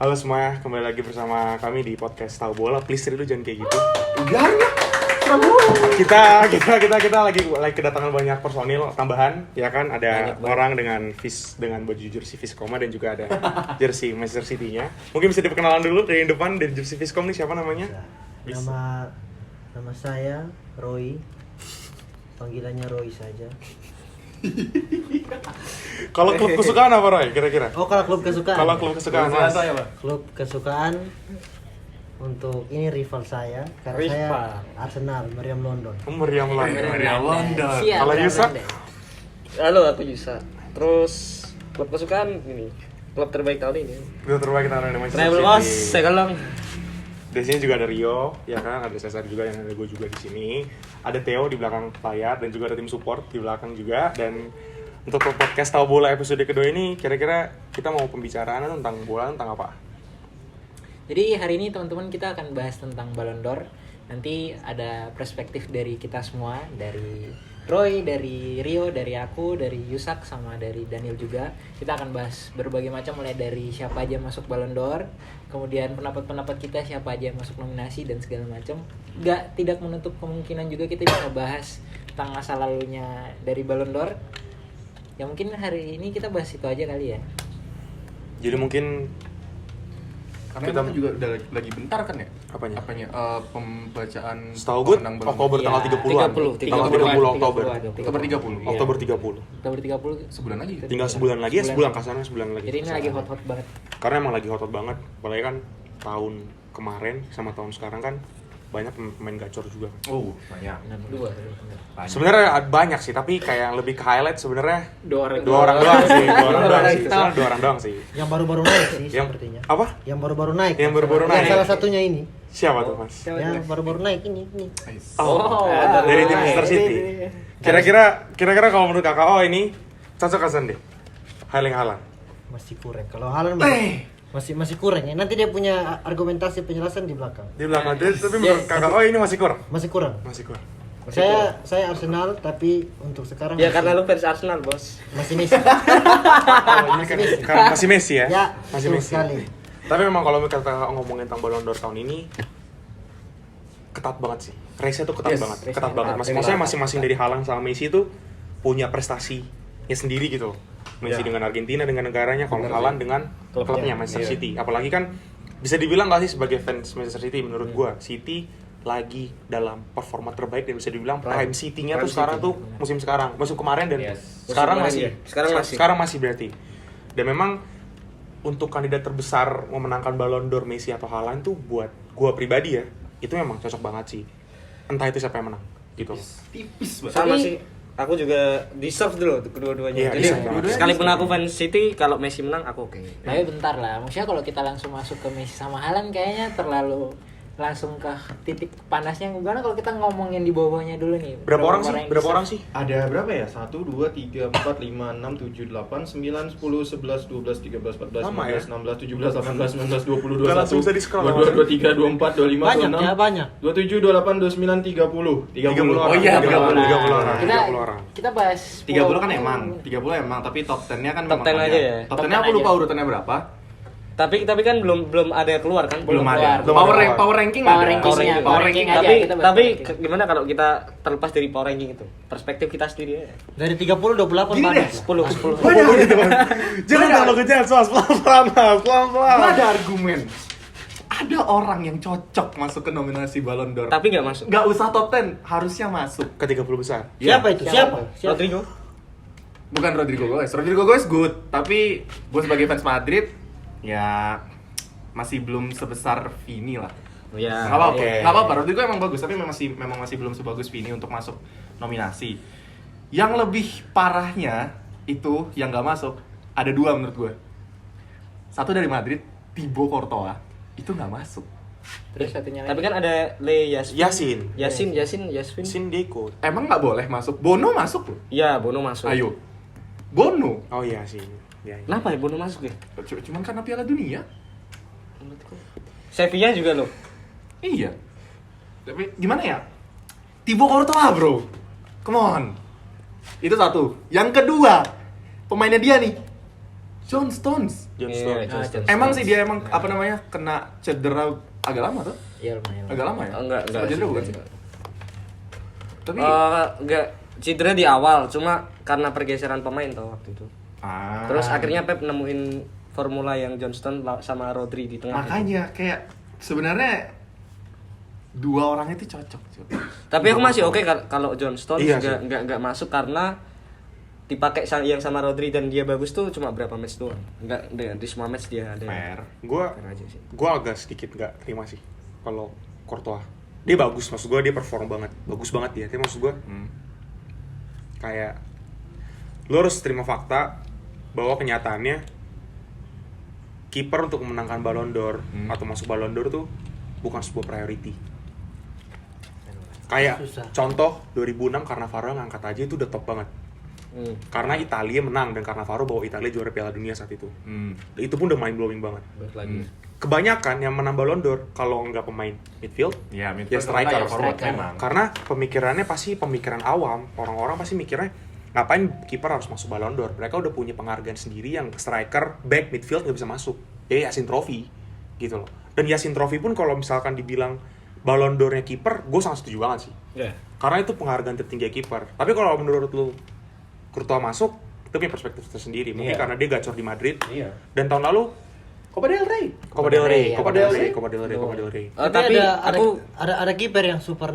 Halo semua, kembali lagi bersama kami di podcast Tahu Bola. Please lu jangan kayak gitu. Kita lagi kedatangan banyak personil tambahan, ya kan? Ada orang dengan baju jersey Viscoma dan juga ada jersey Manchester City-nya. Mungkin bisa diperkenalan dulu dari depan, dari jersey Viscom nih siapa namanya? Nama saya Roy. Panggilannya Roy saja. Kalau klub kesukaan apa, Roy? Kira-kira? Oh, kalau klub kesukaan. Klub kesukaan Mas. Klub kesukaan untuk ini rival saya karena saya Arsenal, Meriam London. Meriam London. Kalau Yusa? Halo, aku Yusa. Terus klub kesukaan ini, klub terbaik tahun ini. Klub terbaik tahun ini Manchester Treble City. Boss, saya galong. Di sini juga ada Rio, ya kan? Ada Cesar juga, yang ada gue juga di sini. Ada Theo di belakang layar dan juga ada tim support di belakang juga. Dan untuk podcast Tahu Bola episode kedua ini, kira-kira kita mau pembicaraan tentang bola tentang apa? Jadi hari ini teman-teman kita akan bahas tentang Ballon d'Or. Nanti ada perspektif dari kita semua, dari Roy, dari Rio, dari aku, dari Yusak, sama dari Daniel juga. Kita akan bahas berbagai macam, mulai dari siapa aja masuk Ballon d'Or, kemudian pendapat-pendapat kita siapa aja masuk nominasi dan segala macam. Tidak menutup kemungkinan juga kita bisa bahas tentang masa lalunya dari Ballon d'Or. Ya mungkin hari ini kita bahas itu aja kali ya. Jadi mungkin karena kita juga udah lagi bentar kan ya? Apanya? Pembacaan setahu gue pemenang Ballon d'Or. Oktober tanggal 30-an. Tanggal 30 Oktober. Oktober 30. Oktober 30. Oktober 30. Sebulan lagi. Tinggal sebulan lagi ya, sebulan kasarnya sebulan lagi. Jadi ini lagi hot-hot banget. Karena emang lagi hot banget. Apalagi kan tahun kemarin sama tahun sekarang kan banyak pemain gacor juga. Oh, banyak. Dua. Sebenarnya banyak sih, tapi kayak yang lebih ke highlight sebenarnya Dua orang doang sih. Sebenarnya dua orang doang sih. Yang baru-baru naik sih Yang sepertinya. apa? Yang baru-baru naik. Yang baru-baru naik. Salah satunya ini. Siapa tuh, Mas? Yang baru-baru naik ini. Dari tim Manchester City. Kira-kira kalau menurut Kakak, ini cocok kasan deh. Haaland. Masih kurang. Kalau Haaland masih kurang ya. Nanti dia punya argumentasi penjelasan di belakang. Di belakang dia, tapi menurut Kakak, ini masih kurang. Masih kurang. Saya Arsenal, tapi untuk sekarang Ya karena lu fans Arsenal, Bos. masih Messi. Karena masih Messi ya? Ya, Masih betul Messi. sekali. Tapi memang kalau kita ngomongin tentang Ballon d'Or tahun ini ketat banget sih. Race-nya tuh ketat banget. Maksudnya masing-masing dari Haaland sama Messi itu punya prestasinya sendiri gitu. Messi dengan Argentina, dengan negaranya, kalau Haaland dengan klubnya Manchester City. Apalagi kan bisa dibilang nggak sih sebagai fans Manchester City, menurut gua City lagi dalam performa terbaik dan bisa dibilang prime City-nya tuh sekarang tuh musim kemarin dan sekarang masih berarti. Dan memang untuk kandidat terbesar memenangkan Ballon d'Or Messi atau Haaland tuh buat gua pribadi ya, itu memang cocok banget sih. Entah itu siapa yang menang gitu. Tipis banget. Sama sih. Aku juga deserve dulu kedua-duanya. Iya, Jadi deserve. sekalipun aku fans City, kalau Messi menang aku oke. Tapi bentar lah, maksudnya kalau kita langsung masuk ke Messi sama Haaland kayaknya terlalu langsung ke titik panasnya. Gimana kalau kita ngomongin di bawahnya dulu nih? Berapa orang yang sih? Ada berapa ya? 1, 2, 3, 4, 5, 6, 7, 8, 9, 10, 11, 12, 13, 14, 15, 16, 17, 18, 19, 20, 21, langsung bisa di-scroll. 22, 23, 24, 25, Banyak 26, ya, banyak. 27, 28, 29, 30. 30 orang. Oh iya, 30 30 orang. orang. 30 orang. Kita bahas 30 kan emang, tapi top 10-nya kan Top memang 10 aja banyak. ya? Top Top 10-nya 10 aku lupa aja. urutannya berapa. Tapi kan belum ada keluar kan? Belum ada. keluar. Power ranking Power ada. ranking. Power ranking aja, Tapi kita bahas power ranking. gimana kalau kita terlepas dari power ranking itu? Perspektif kita sendiri ya. Dari 30 28 Gini banyak. deh. 10. Jangan terlalu kejar, pelan-pelan. Gak ada argumen. Ada orang yang cocok masuk ke nominasi Ballon d'Or. Tapi nggak masuk. Gak usah top 10, harusnya masuk. Ke 30 besar. Siapa itu? Siapa? Rodrigo. Bukan Rodrigo Goes. Rodrigo Goes good, tapi gue sebagai fans Madrid ya masih belum sebesar Vini lah. Ya. Gak apa-apa. Oke. Gak apa-apa. Rodrigo emang bagus, tapi memang masih belum sebagus Vini untuk masuk nominasi. Yang lebih parahnya itu yang gak masuk ada dua menurut gue. Satu dari Madrid, Thibaut Courtois itu gak masuk. Terus satunya lagi. Tapi kan ada Yasin Yasvin. Deko. Emang gak boleh masuk? Bono masuk loh. Iya, Bono masuk. Ayo. Bono. Oh iya sih. Ya. Kenapa ya Bono masuk ya? Cuman karena Piala Dunia. Sevilla juga loh. Iya. Tapi gimana ya? Thibaut Courtois, bro. Come on. Itu satu. Yang kedua, pemainnya dia nih. John Stones. John Iya, Stones. John Stones. Emang sih dia emang apa namanya kena cedera agak lama tuh. Iya lumayan. Agak lama ya? Enggak Sempat cedera bukan sih? Tapi enggak cedera di awal, cuma karena pergeseran pemain tuh waktu itu. Terus akhirnya Pep nemuin formula yang John Stones sama Rodri di tengah. makanya kayak sebenarnya dua orang itu cocok, cuy. Tapi aku masih oke kalau John Stones Iya sih. enggak masuk karena dipakai yang sama Rodri dan dia bagus tuh cuma berapa match doang. Enggak di semua match dia ada. Fair. Gua Fair aja sih. agak sedikit nggak terima sih kalau Courtois. Dia bagus, maksud gue dia perform banget, bagus banget dia. Tapi maksud gue kayak lo harus terima fakta bahwa kenyataannya kiper untuk memenangkan Ballon d'Or atau masuk Ballon d'Or tuh bukan sebuah priority. Kayak Susah. contoh 2006 Cannavaro ngangkat aja itu udah top banget. Karena Italia menang dan Cannavaro bawa Italia juara Piala Dunia saat itu. Itu pun udah mind blowing banget. Balik lagi. Kebanyakan yang menang Ballon d'Or kalau nggak pemain midfield, Ya, ya striker. forward Striker. memang. Karena pemikirannya pasti pemikiran awam. Orang-orang pasti mikirnya ngapain kiper harus masuk Ballon d'Or. Mereka udah punya penghargaan sendiri yang striker, back, midfield nggak bisa masuk. Ya Yasin Trophy gitu loh. Dan Yasin Trophy pun kalau misalkan dibilang Ballon d'Or-nya kiper, gue sangat setuju banget sih. Ya. Karena itu penghargaan tertinggi kiper. Tapi kalau menurut lu Courtois masuk, itu punya perspektif tersendiri. Mungkin Iya. karena dia gacor di Madrid. Iya. Dan tahun lalu Copa del Rey. Copa del Rey, Iya, Copa del Rey, Copa del Rey, Copa del Rey. Tapi Tapi ada kiper yang sudah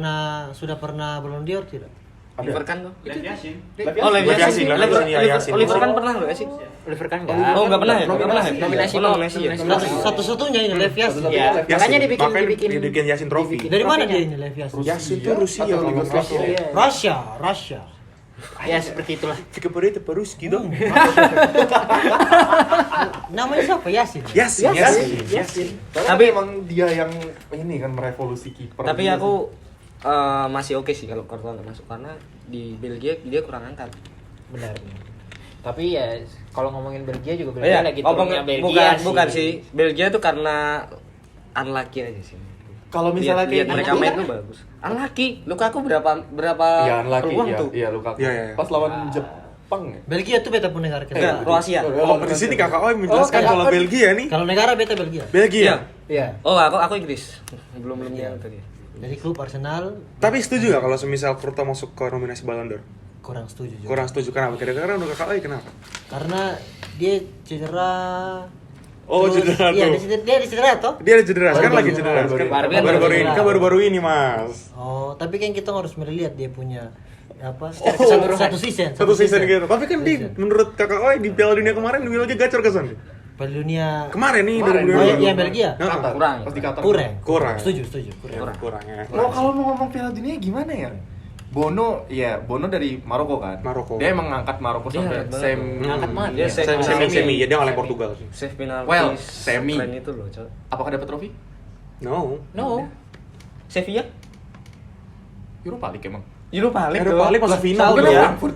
pernah Ballon d'Or tidak? Oliver kan tuh. Lev Yashin. Oh, Lev Yashin, Lev Yashin, iya, Yashin. Oliver kan pernah loh ya sih? Oliver kan Oh, enggak pernah ya? Enggak pernah ya? Nominasi Oh, kok. nominasi ya. Nominasi. Satu-satunya ini Lev Yashin. Iya. Makanya dibikin Yasin Trophy. Dari mana dia ini Lev Yashin? Yasin tuh Rusia kalau nggak salah. Russia. Ya seperti itulah. Fikir pada itu perus gitu. Namanya siapa? Yasin. Yasin. Tapi emang dia yang ini kan merevolusi kiper. Tapi aku masih oke sih kalau Courtois nggak masuk karena di Belgia dia kurang angkat. Benar. Tapi ya kalau ngomongin Belgia juga Oh, iya. Belgia lagi turunnya Belgia Bukan sih. Belgia tuh karena unlucky aja sih. kalau misalnya lihat kayak mereka gitu, main tuh bagus. Unlucky. Lukaku berapa iya, unlucky, peluang iya, tuh? Iya, Lukaku. Iya. Pas lawan Jepang ya. Belgia tuh beta pun negara Enggak, kita. Kroasia. Oh, di sini kakak Oi menjelaskan kalau Belgia nih. Kalau negara beta Belgia. Belgia. Iya. Oh, aku Inggris. Belum yang tadi. Dari klub Arsenal Tapi setuju gak kalau semisal Courtois masuk ke nominasi Ballon d'Or? kurang setuju juga. Kurang setuju kenapa? Kira-kira untuk kakak Oi kenapa? Karena dia cedera. Oh, cedera Iya, tuh. dia cedera toh? Dia ada cedera, sekarang lagi cedera. Baru-baru Baru-baru ini, Mas. Oh, tapi kan kita harus melihat dia punya apa? Oh, satu season. Satu season gitu. Tapi kan di Season. menurut kakak Oi di Piala Dunia kemarin Belgia gacor kesan. Piala Dunia Kemarin nih Kemarin. 2022. Oh, iya, Belgia. Qatar. Kurang. Pas di Qatar. kurang. Kurang. Setuju. Kurang ya. Kalau mau ngomong Piala Dunia gimana ya? Bono dari Maroko kan. Maroko. Dia emang ngangkat Maroko sampai banget. Ngangkat banget. Dia Semi ya dia ngalahin Portugal sih. Save penalti. Well, semi. Keren itu loh, Cok. Apakah dapat trofi? No. No. Sevilla? Europa League emang. Europa League. Eropa League masuk final Bukan ya. Frankfurt.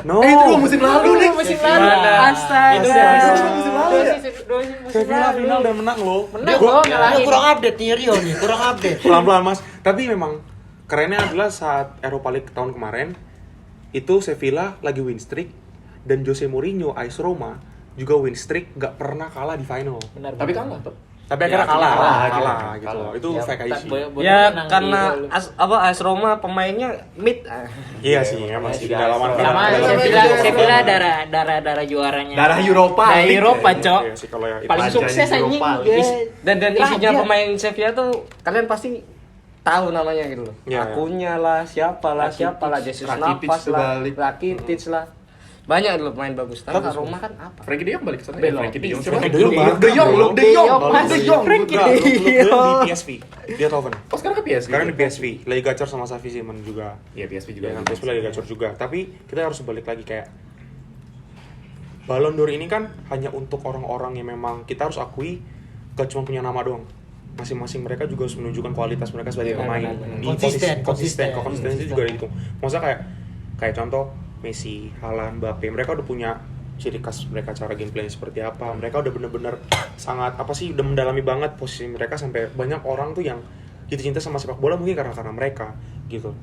No. Itu musim lalu nih. Musim lalu. Mana? Astaga. Itu musim lalu ya? Sevilla final dan menang loh. Menang loh, Dia ngalahin. kurang update nih Rio nih, kurang update. Pelan-pelan Mas. Tapi memang kerennya adalah saat Eropa League tahun kemarin itu Sevilla lagi win streak dan Jose Mourinho AS Roma juga win streak nggak pernah kalah di final. Benar. Tapi kalah tuh. Tapi akhirnya Ya, kalah kalah. gitu loh. Itu fake aja sih. Ya karena AS Roma pemainnya mid. Iya sih, emang sih dalaman sama Sevilla darah juaranya. Darah Europa Dari League. Eropa, Cok. Iya sih kalau ya itu. Paling Rajanya sukses anjing. Europa Ya. League. Dan isinya Raja. pemain Sevilla tuh kalian pasti tahu namanya gitu loh. Iya. Akunya lah, siapa lah, Jesus Rakitic Navas tuh lah, balik. Rakitic lah. Banyak dulu pemain bagus. Tapi Roma kan apa? Frankie De Jong balik ke sana. Belum. Frankie De Jong. Frankie Siapa? De Jong, Luke De Jong, Luke De Jong, Luke De Jong. Frankie De Jong di PSV. Dia Toven. Oh, sekarang ke PSG. Sekarang di PSV, lagi gacor sama Xavi Simons juga. Iya, PSV juga. Ya, kan PSV lagi gacor juga. Tapi kita harus balik lagi kayak Ballon d'Or ini kan hanya untuk orang-orang yang memang kita harus akui gak cuma punya nama doang. Masing-masing mereka juga harus menunjukkan kualitas mereka sebagai pemain. Di Konsisten. konsistensi juga gitu. Maksudnya kayak contoh Messi, Haaland, Mbappe, mereka udah punya ciri khas mereka, cara gameplay seperti apa. Mereka udah bener-bener sangat udah mendalami banget posisi mereka sampai banyak orang tuh yang jatuh cinta sama sepak bola mungkin karena mereka gitu.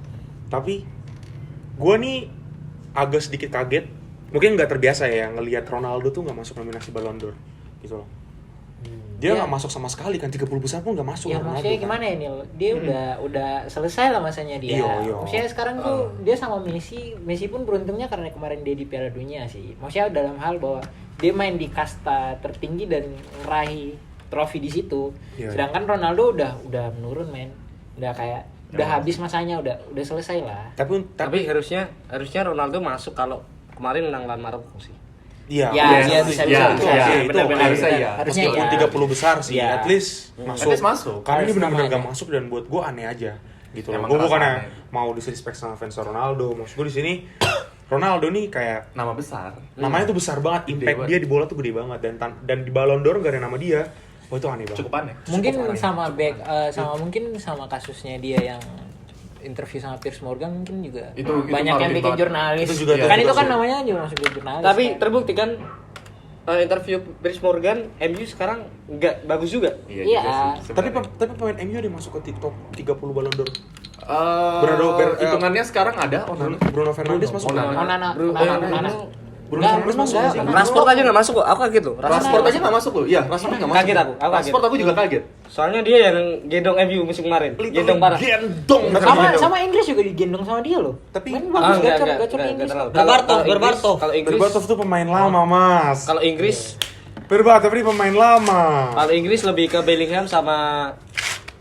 Tapi gue nih agak sedikit kaget mungkin nggak terbiasa ya ngelihat Ronaldo tuh nggak masuk nominasi Ballon d'Or gitu loh. Dia nggak masuk sama sekali kan, 30 besar pun nggak masuk. Ya Ronaldo, maksudnya kan. gimana ya Nil? Dia udah selesai lah masanya dia. Iya. Maksudnya sekarang tuh dia sama Messi pun beruntungnya karena kemarin dia di Piala Dunia sih. Maksudnya dalam hal bahwa dia main di kasta tertinggi dan meraih trofi di situ. Iya. Sedangkan Ronaldo udah menurun men. Udah kayak udah habis masanya, udah selesai lah. Tapi harusnya Ronaldo masuk kalau kemarin menang lawan Maroko sih. Iya, Ya, bisa. Benar-benar harusnya ya. Harusnya meskipun ya. 30 besar sih, Iya. at least masuk. Karena ini benar-benar gak masuk dan buat gue aneh aja gitu loh. Emang Gue kerasa bukannya aneh. mau disrespect sama fans Ronaldo, maksud gue di sini Ronaldo nih kayak Nama besar. namanya tuh besar banget, impact banget. dia di bola tuh gede banget dan di Ballon d'Or gak ada nama dia. Wah itu aneh banget. Cukup aneh. Mungkin Cukup aneh. sama mungkin sama kasusnya dia yang interview sama Piers Morgan mungkin juga Itu banyak yang ngaruhin bikin banget. jurnalis. Itu juga kan tuh, itu kan sih. namanya juga masuk ke jurnalis. Tapi kan. terbukti kan interview Piers Morgan, MU sekarang nggak bagus juga. Iya. juga sih, Tapi sebenarnya. pemain MU ada yang masuk ke TikTok 30 Ballon d'Or. Hitungannya sekarang ada Bruno Fernandes masuk. Onana. Onana. Bruno Fernandes masuk nggak sih? Rashford aja nggak masuk kok. Aku kaget loh. Rashford aja nggak masuk loh. Iya, Rashford nggak masuk. Kaget aku kaget. Rashford aku juga kaget. Soalnya dia yang gendong MU musim kemarin. Gendong parah. Gendong. Sama Inggris juga digendong sama dia loh. Tapi- main bagus gacor enggak Inggris. terlalu. Berbartov. Kalau Inggris, Berbatov tuh pemain lama, Mas. kalau Inggris, Berbatov ini pemain lama. kalau Inggris lebih ke Bellingham sama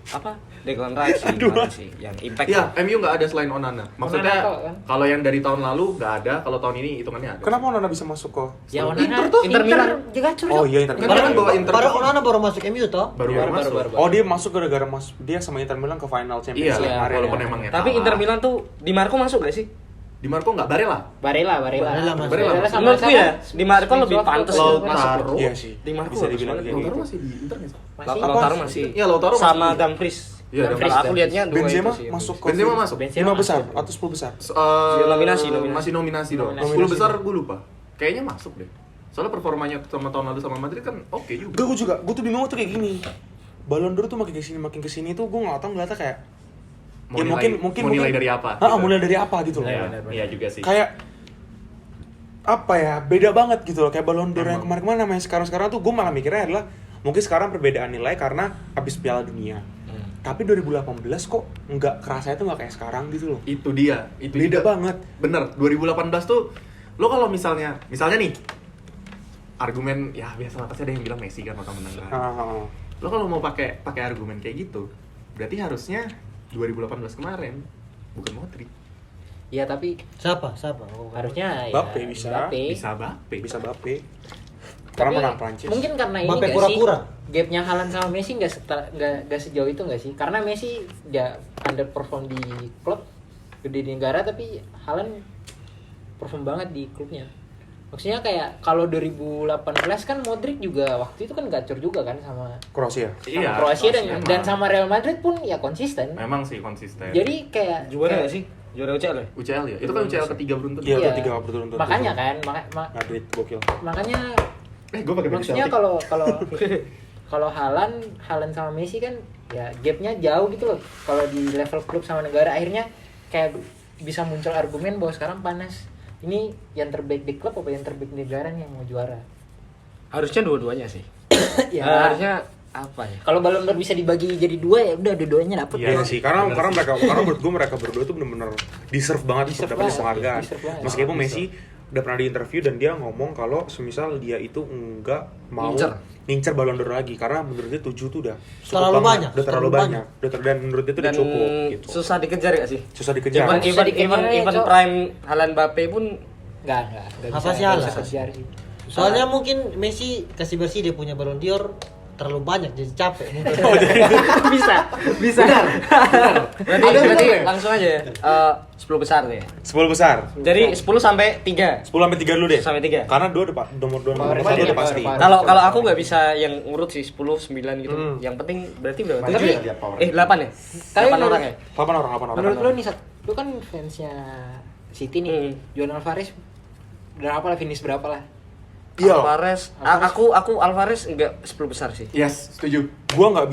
apa? Declan Rice sih yang impact. Iya, MU nggak ada selain Onana. Maksudnya Onana kan? kalau yang dari tahun lalu nggak ada, kalau tahun ini hitungannya ada. Kenapa Onana bisa masuk kok? Ya Inter Milan. juga gacor. Oh iya Inter Kan Milan. kan bawa Inter Baru Onana baru masuk MU toh? baru masuk. Oh dia masuk gara-gara dia sama Inter Milan ke final Champions Iya, League kemarin. walaupun ya. emang ya. Tapi kalah. Inter Milan tuh Di Marco masuk gak sih? Di Marco nggak Barella. Barella masuk. Barella sama Menurutku ya, Di Marco lebih pantas Lautaro. Iya sih. Di Marco bisa dibilang kayak Lautaro gitu. masih di Inter nggak sih? Lautaro masih. Iya, Lautaro masih. sama Dumfries. Iya, Dumfries. Aku lihatnya dua Benzema itu sih. masuk ke Benzema masuk. 5 besar atau 10 besar. Nominasi. Masih nominasi dong. Nominasi. 10 besar gue lupa. Kayaknya masuk deh. Soalnya performanya sama tahun lalu sama Madrid kan oke juga. Gue juga, gue tuh bingung tuh kayak gini. Ballon d'Or tuh makin kesini tuh gue nggak tahu ngeliatnya kayak Mau ya nilai- mau nilai dari apa, Ah, gitu. mulai dari apa gitu loh. Iya juga sih. Kayak apa ya, beda banget gitu loh. Kayak Ballon d'Or yang Emang. kemarin-kemarin sama yang sekarang-sekarang tuh gue malah mikirnya adalah mungkin sekarang perbedaan nilai karena habis Piala Dunia. Tapi 2018 kok nggak kerasanya tuh nggak kayak sekarang gitu loh. Itu dia. Itu Beda juga. banget. Bener. 2018 tuh lo kalau misalnya nih argumen ya biasa pasti ada yang bilang Messi kan bakal menang kan. Lo kalau mau pakai argumen kayak gitu, berarti harusnya 2018 kemarin bukan Modric. Ya tapi Siapa? Oh, harusnya Mbappe ya, bisa. Mbappe. Bisa Mbappe. Bisa Bape. Tapi Karena menang Prancis. mungkin karena ini Mbappe nggak pura-pura. sih gapnya Haaland sama Messi nggak sejauh itu nggak sih? Karena Messi dia underperform di klub gede di negara, tapi Haaland perform banget di klubnya. Maksudnya kayak kalau 2018 kan Modric juga waktu itu kan gacor juga kan sama Kroasia. Iya, Kroasia memang. dan sama Real Madrid pun ya konsisten. Memang sih konsisten. Jadi kayak Juara gak sih? Juara UCL ya? UCL ya. Itu kan UCL ketiga beruntun. Iya, Iya. ketiga berturut-turut. makanya kan Madrid gokil. makanya Gue pakai baju maksudnya Celtic. kalau Haaland sama Messi kan ya gapnya jauh gitu loh. Kalau di level klub sama negara akhirnya kayak bisa muncul argumen bahwa sekarang panas. Ini yang terbaik di klub apa yang terbaik di negara nih yang mau juara? Harusnya dua-duanya sih. Ya Harusnya apa ya? kalau Ballon d'Or bisa dibagi jadi dua ya udah dua-duanya dapet. Iya sih, karena menurut gue mereka berdua tuh bener-bener deserve banget untuk dapetin banget, penghargaan. deserve banget. Meskipun Messi udah pernah diinterview dan dia ngomong kalau semisal dia itu enggak mau ngincer Ballon d'Or lagi karena menurut dia 7 tuh udah cukup Terlalu banget, banyak, udah terlalu terlalu banyak. Dan menurut dia tuh udah Dan cukup gitu. susah dikejar gak sih? Susah dikejar. Susah dikejar, Even Cok. prime Haaland Mbappe pun Nggak Apa bisa, sih nggak Haaland? bisa kejar sih. Soalnya mungkin Messi kasih bersih dia punya Ballon d'Or terlalu banyak jadi capek. bisa berarti langsung aja ya. 10 besar deh. 10 besar. Jadi 10 sampai 3. 10 sampai 3 dulu deh. Sampai 3. Karena nomor 2 nomor 1 udah pasti. Kalau aku nggak bisa yang urut sih 10, 9 gitu. Yang penting berarti berapa? Tapi 8 ya? Tapi 8 orang ya? 8 orang. menurut lu nih Sat, lu kan fansnya City nih. Juan Alvarez berapa lah, finish berapa lah? Iya. Alvarez, aku Alvarez enggak 10 besar sih. Yes, setuju. Gua enggak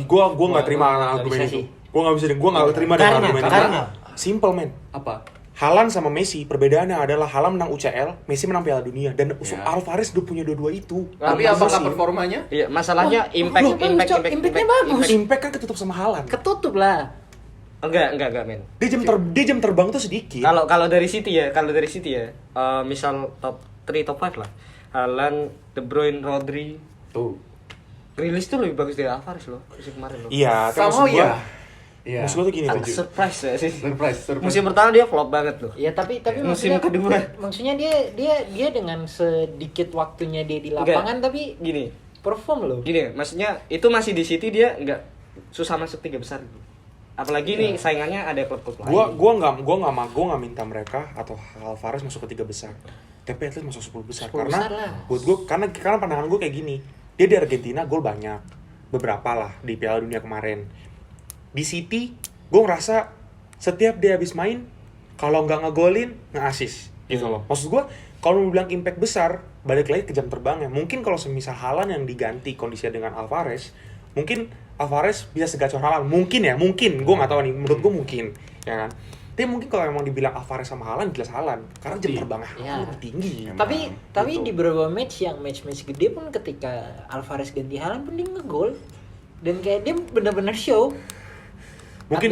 terima nggak argumen bisa itu. sih. Gua enggak bisa terima dengan Karena- argumen itu. karena? Simple men. Apa? Haaland sama Messi perbedaannya adalah Haaland menang UCL, Messi menang Piala Dunia dan Alvarez udah punya dua-dua itu. Tapi apakah performanya? Iya, masalahnya impactnya bagus. Impact kan ketutup sama Haaland. Ketutup lah. Enggak, men. Dia jam terbang tuh sedikit. Kalau dari City ya, misal top 3 top 5 lah. Haaland, De Bruyne, Rodri. Tuh. Grealish tuh lebih bagus dari Alvarez loh, musim kemarin loh. Iya, tapi maksud gua maksud gua tuh gini tuh. Surprise ya sih. Surprise. Musim pertama dia flop banget loh. Ya tapi musim kedua. Maksudnya dia dengan sedikit waktunya dia di lapangan tapi Gini, perform loh. Gini, maksudnya itu masih di City dia nggak susah masuk 3 besar gitu. Apalagi nih saingannya ada klub-klub lain. Gua nggak minta mereka atau Alvarez masuk ke 3 besar. Tapi at least masuk 10 besar. 10 karena besar lah. buat gua karena pandangan gua kayak gini. Dia di Argentina gol banyak. Beberapa lah di Piala Dunia kemarin. Di City, gue ngerasa setiap dia habis main, kalau nggak ngegolin, nge-assist gitu loh. Maksud gue, kalau mau bilang impact besar, balik lagi ke jam terbangnya. Mungkin kalau semisal Haaland yang diganti kondisinya dengan Alvarez, mungkin Alvarez bisa segacor Haaland. Mungkin. Gue nggak tahu nih. Menurut gue mungkin, ya kan. Tapi mungkin kalau emang dibilang Alvarez sama Haaland, jelas Haaland. Karena jam terbangnya Haaland lebih tinggi. Tapi di beberapa match gede pun ketika Alvarez ganti Haaland pun dia ngegol. Dan kayak dia benar-benar show. Mungkin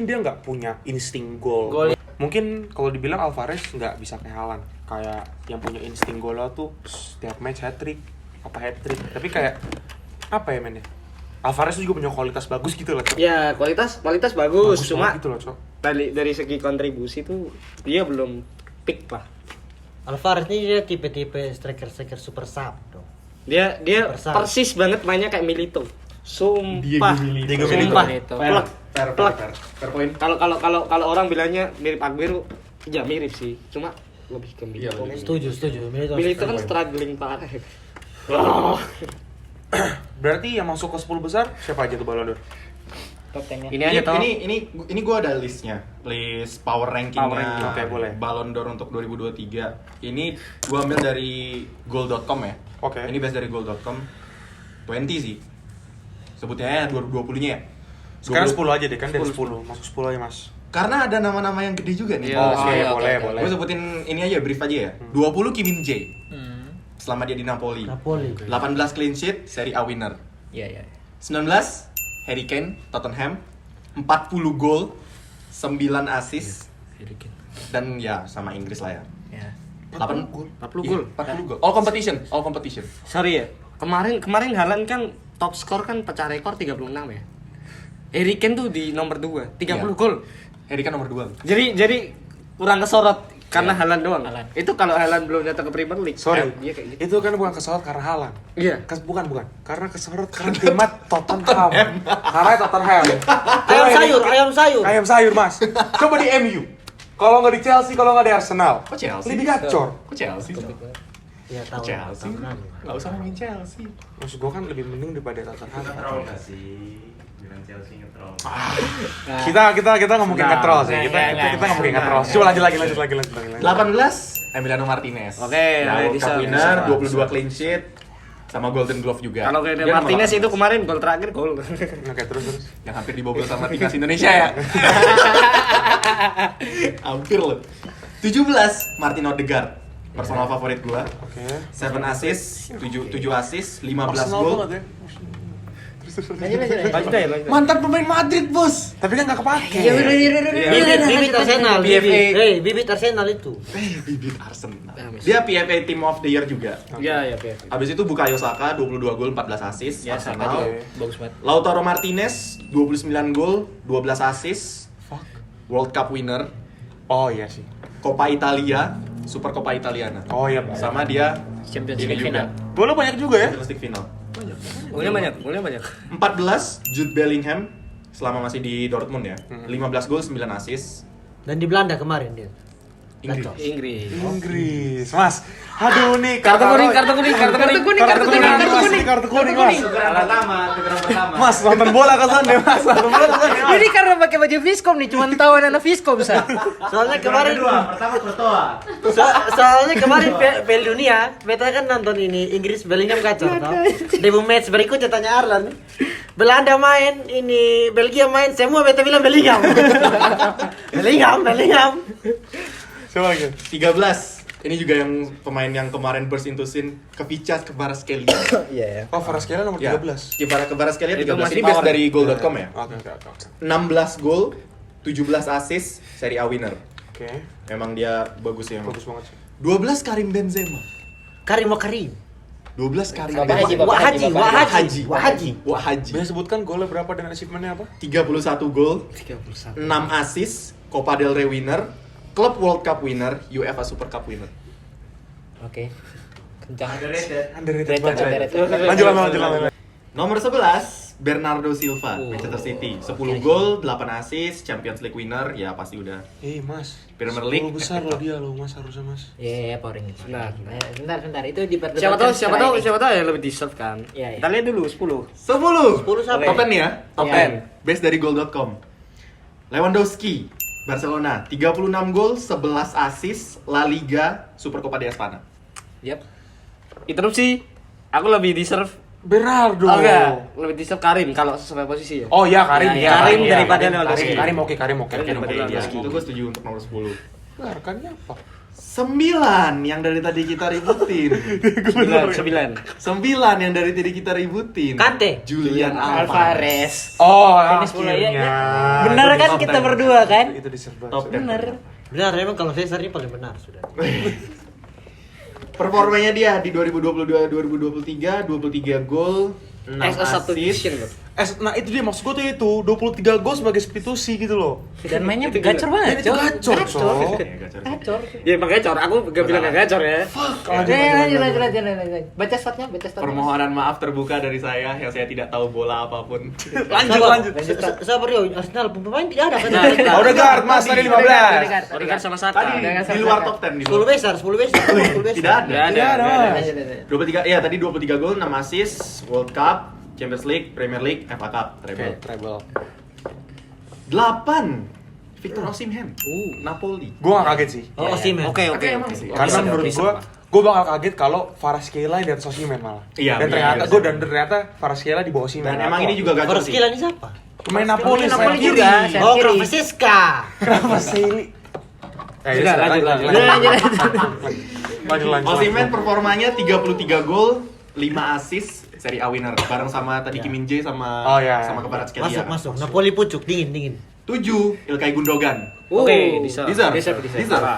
dia nggak punya insting gol. Mungkin kalau dibilang Alvarez nggak bisa kayak Haaland, kayak yang punya insting gol tuh setiap match hat-trick. Tapi kayak apa ya men ya? Alvarez juga punya kualitas bagus gitu loh. Ya, kualitas bagus cuma gitu loh, Cok. dari segi kontribusi tuh dia belum peak lah. Alvarez ini dia tipe-tipe striker super sub dong. Dia Persal. persis banget mainnya kayak Milito. Diego Milito. Sumpah. Fair point. Kalau orang bilangnya mirip Aguero, ya mirip sih. Cuma lebih ke Milito. Setuju. Milito kan struggling parah. Berarti yang masuk ke 10 besar siapa aja tuh Ballon d'Or? Top 10-nya. Ini gue ada listnya, list power rankingnya. Oke, boleh. Ballon d'Or untuk 2023. Ini gue ambil dari goal.com ya. Oke. Ini base dari goal.com. 20 sih. Sebutnya ya 2020-nya ya. Sekarang 10 aja deh kan dari 10. Masuk 10 aja, Mas. Karena ada nama-nama yang gede juga nih. Iya. Boleh. Gue sebutin ini aja, brief aja ya. 20 Kim Min Jae. Selama dia di Napoli. 18 clean sheet, Serie A winner. Iya. 19 Harry Kane, Tottenham. 40 gol, 9 assist. Dan ya sama Inggris lah ya. 40 gol. 40 gol. All competition. Sorry ya. Kemarin Haaland kan top skor kan pecah rekor 36 ya. Harry Kane tuh di nomor 2, 30 gol. Harry Kane nomor 2. Jadi kurang kesorot karena Haaland doang. Haaland. Itu kalau Haaland belum datang ke Premier League. Sorry. Dia kayak gitu. Itu kan bukan kesorot karena Haaland. Iya. Bukan. Karena kesorot karena timnya Tottenham. Karena Tottenham. ayam sayur, Mas. Coba di MU. Kalau nggak di Chelsea, kalau nggak di Arsenal. Kok Chelsea? Lebih gacor. Kok Chelsea? ya tahu Chelsea. Nggak usah ngomongin Chelsea. Maksud gua kan lebih mending daripada Tottenham. Troll gak sih? Bilang Chelsea nge-troll. Kita ngomongin nge-troll sih. Kita ngomongin nge-troll. Coba lanjut lagi. 18 Emiliano Martinez. Oke, ya, World bisa, Cup winner, bisa. 22 clean sheet sama Golden Glove juga. Kalau kayak Dia Martinez nomor itu kemarin gol terakhir gol. Oke, terus. yang hampir dibobol sama timnas Indonesia ya. Hampir loh. 17 Martin Odegaard. Personal favorit gua. Oke. 7 assist, 7 assist, 15 Arsenal gol. banget ya. Lanjut aja. Mantan pemain Madrid, Bos. Tapi kan nggak kepake. bibit Arsenal PFA. bibit Arsenal itu Bibit Arsenal. Dia PFA Team of the Year juga. Iya. Habis itu Bukayo Saka 22 gol, 14 assist. Ya sama Arsenal. aja. Bagus banget. Lautaro Martinez 29 gol, 12 assist. World Cup winner, Oh iya sih. Coppa Italia, Super Coppa Italiana. Oh iya. Sama dia Champions ini League juga. final. Bola banyak juga ya. Champions League final. Golnya banyak. 14 Jude Bellingham selama masih di Dortmund ya. 15 gol, 9 assist. dan di Belanda kemarin dia Inggris. Gacor. Inggris, Mas. Aduh nih Kartu kuning, Mas. Tukeran pertama. Mas nonton bola ke sana, Mas. Ini karena pakai baju Viscom nih, cuma tahu anak Viscom sa. soalnya kemarin Pertama Courtois. soalnya kemarin Piala Dunia beta kan nonton ini Inggris Bellingham gacor tau. Debut match berikutnya tanya Arlan Belanda main, ini Belgia main, semua beta bilang Bellingham. Bellingham. Siapa lagi? 13. Ini juga yang pemain yang kemarin burst into scene, Kvaratskhelia Kvaratskhelia. Iya ya. Oh, Kvaratskhelia nomor Ya, 13. Kvaratskhelia Itu 13. masih Ini base power. dari goal.com ya. Oke. 16 gol, 17 assist, Serie A winner. Oke. Memang dia bagus ya. Bagus banget sih. 12 Karim Benzema. Karim. 12 Karim Bapak Haji, Benzema. Bapak Haji. Wahaji. Bisa sebutkan golnya berapa dan achievementnya apa? 31 gol, 6 assist, Copa del Rey winner, Club World Cup winner, UEFA Super Cup winner. Oke. Kencang. Underrated banget. Underrated. Lanjut. Nomor 11, Bernardo Silva, Manchester City. 10 gol, 8 assist, Champions League winner, ya pasti udah. Mas. Premier League. 10 besar loh dia loh, Mas, harusnya Mas. Iya, pouring. Nah. Bentar. Itu diperdebatkan. Siapa tahu yang lebih deserve kan. Iya. Kita lihat dulu 10. 10 siapa? Top 10 nih ya, top Iya. 10. Base dari goal.com. Lewandowski, Barcelona, 36 gol, 11 assist, La Liga, Super Copa de España. Yap. Interupsi. Aku lebih deserve. Bernardo. Oh enggak, lebih deserve Karim kalau sesuai posisi ya. Oh iya, Karim. Ya, Karim Iya, daripada Karim. Lewandowski. Karim oke. Karim Oke. daripada Iya, Lewandowski. itu gue setuju untuk nomor 10. Rekannya apa? 9 yang dari tadi kita ributin. 9. Yang dari tadi kita ributin. Kante. Julian Alvarez. Alvarez. Oh, Finish bola ya. akhirnya. Bener kan Top kita 10. berdua kan? Itu deserve banget. Top 10. Bener. Benar, emang kalau Cesar ini paling benar sudah. Performanya dia di 2022-2023, 23 gol, 6 As a substitution assist. loh. Nah itu dia maksud gue tuh itu 23 gol sebagai substitusi gitu loh. Dan mainnya Itu gacor gila. banget, Dan itu gacor, Cok. Iya, gacor. Gacor. Ya makanya gacor, aku gak bilang gak gacor ya. Lanjut. Baca statnya. Permohonan maaf terbuka dari saya yang saya tidak tahu bola apapun. Lanjut. Sabar Rio, Arsenal pemain tidak ada kan? Oh, udah guard Mas tadi 15. Odegaard sama Saka. Tadi di luar top 10 di 10 luar. besar. Tidak ada. Tidak ada. 23 ya tadi 23 gol, 6 assist, World Cup, Champions League, Premier League, FA Cup, treble. Treble. 8 Victor Osimhen, Napoli. Gue gak kaget sih. Oh, Osimhen. Oke. Emang sih. Karena menurut gue bakal kaget kalau Kvaratskhelia di atas Osimhen malah. Iya, Dan iya, ternyata Kvaratskhelia di bawah Osimhen. Dan emang ini juga gacor sih. Kvaratskhelia ini siapa? pemain Napoli Napoli sayap juga. kiri. Sayap Oh, kiri. Kvaratskhelia. Kenapa sih? Sudah, lanjut. Lanjut. Osimhen performanya 33 gol, 5 assist, Serie A winner bareng sama tadi Kim Min Jae sama Oh, iya. sama Kvaratskhelia. Masuk. Napoli pucuk, dingin. 7 Ilkay Gundogan. Oke, bisa. Deserve.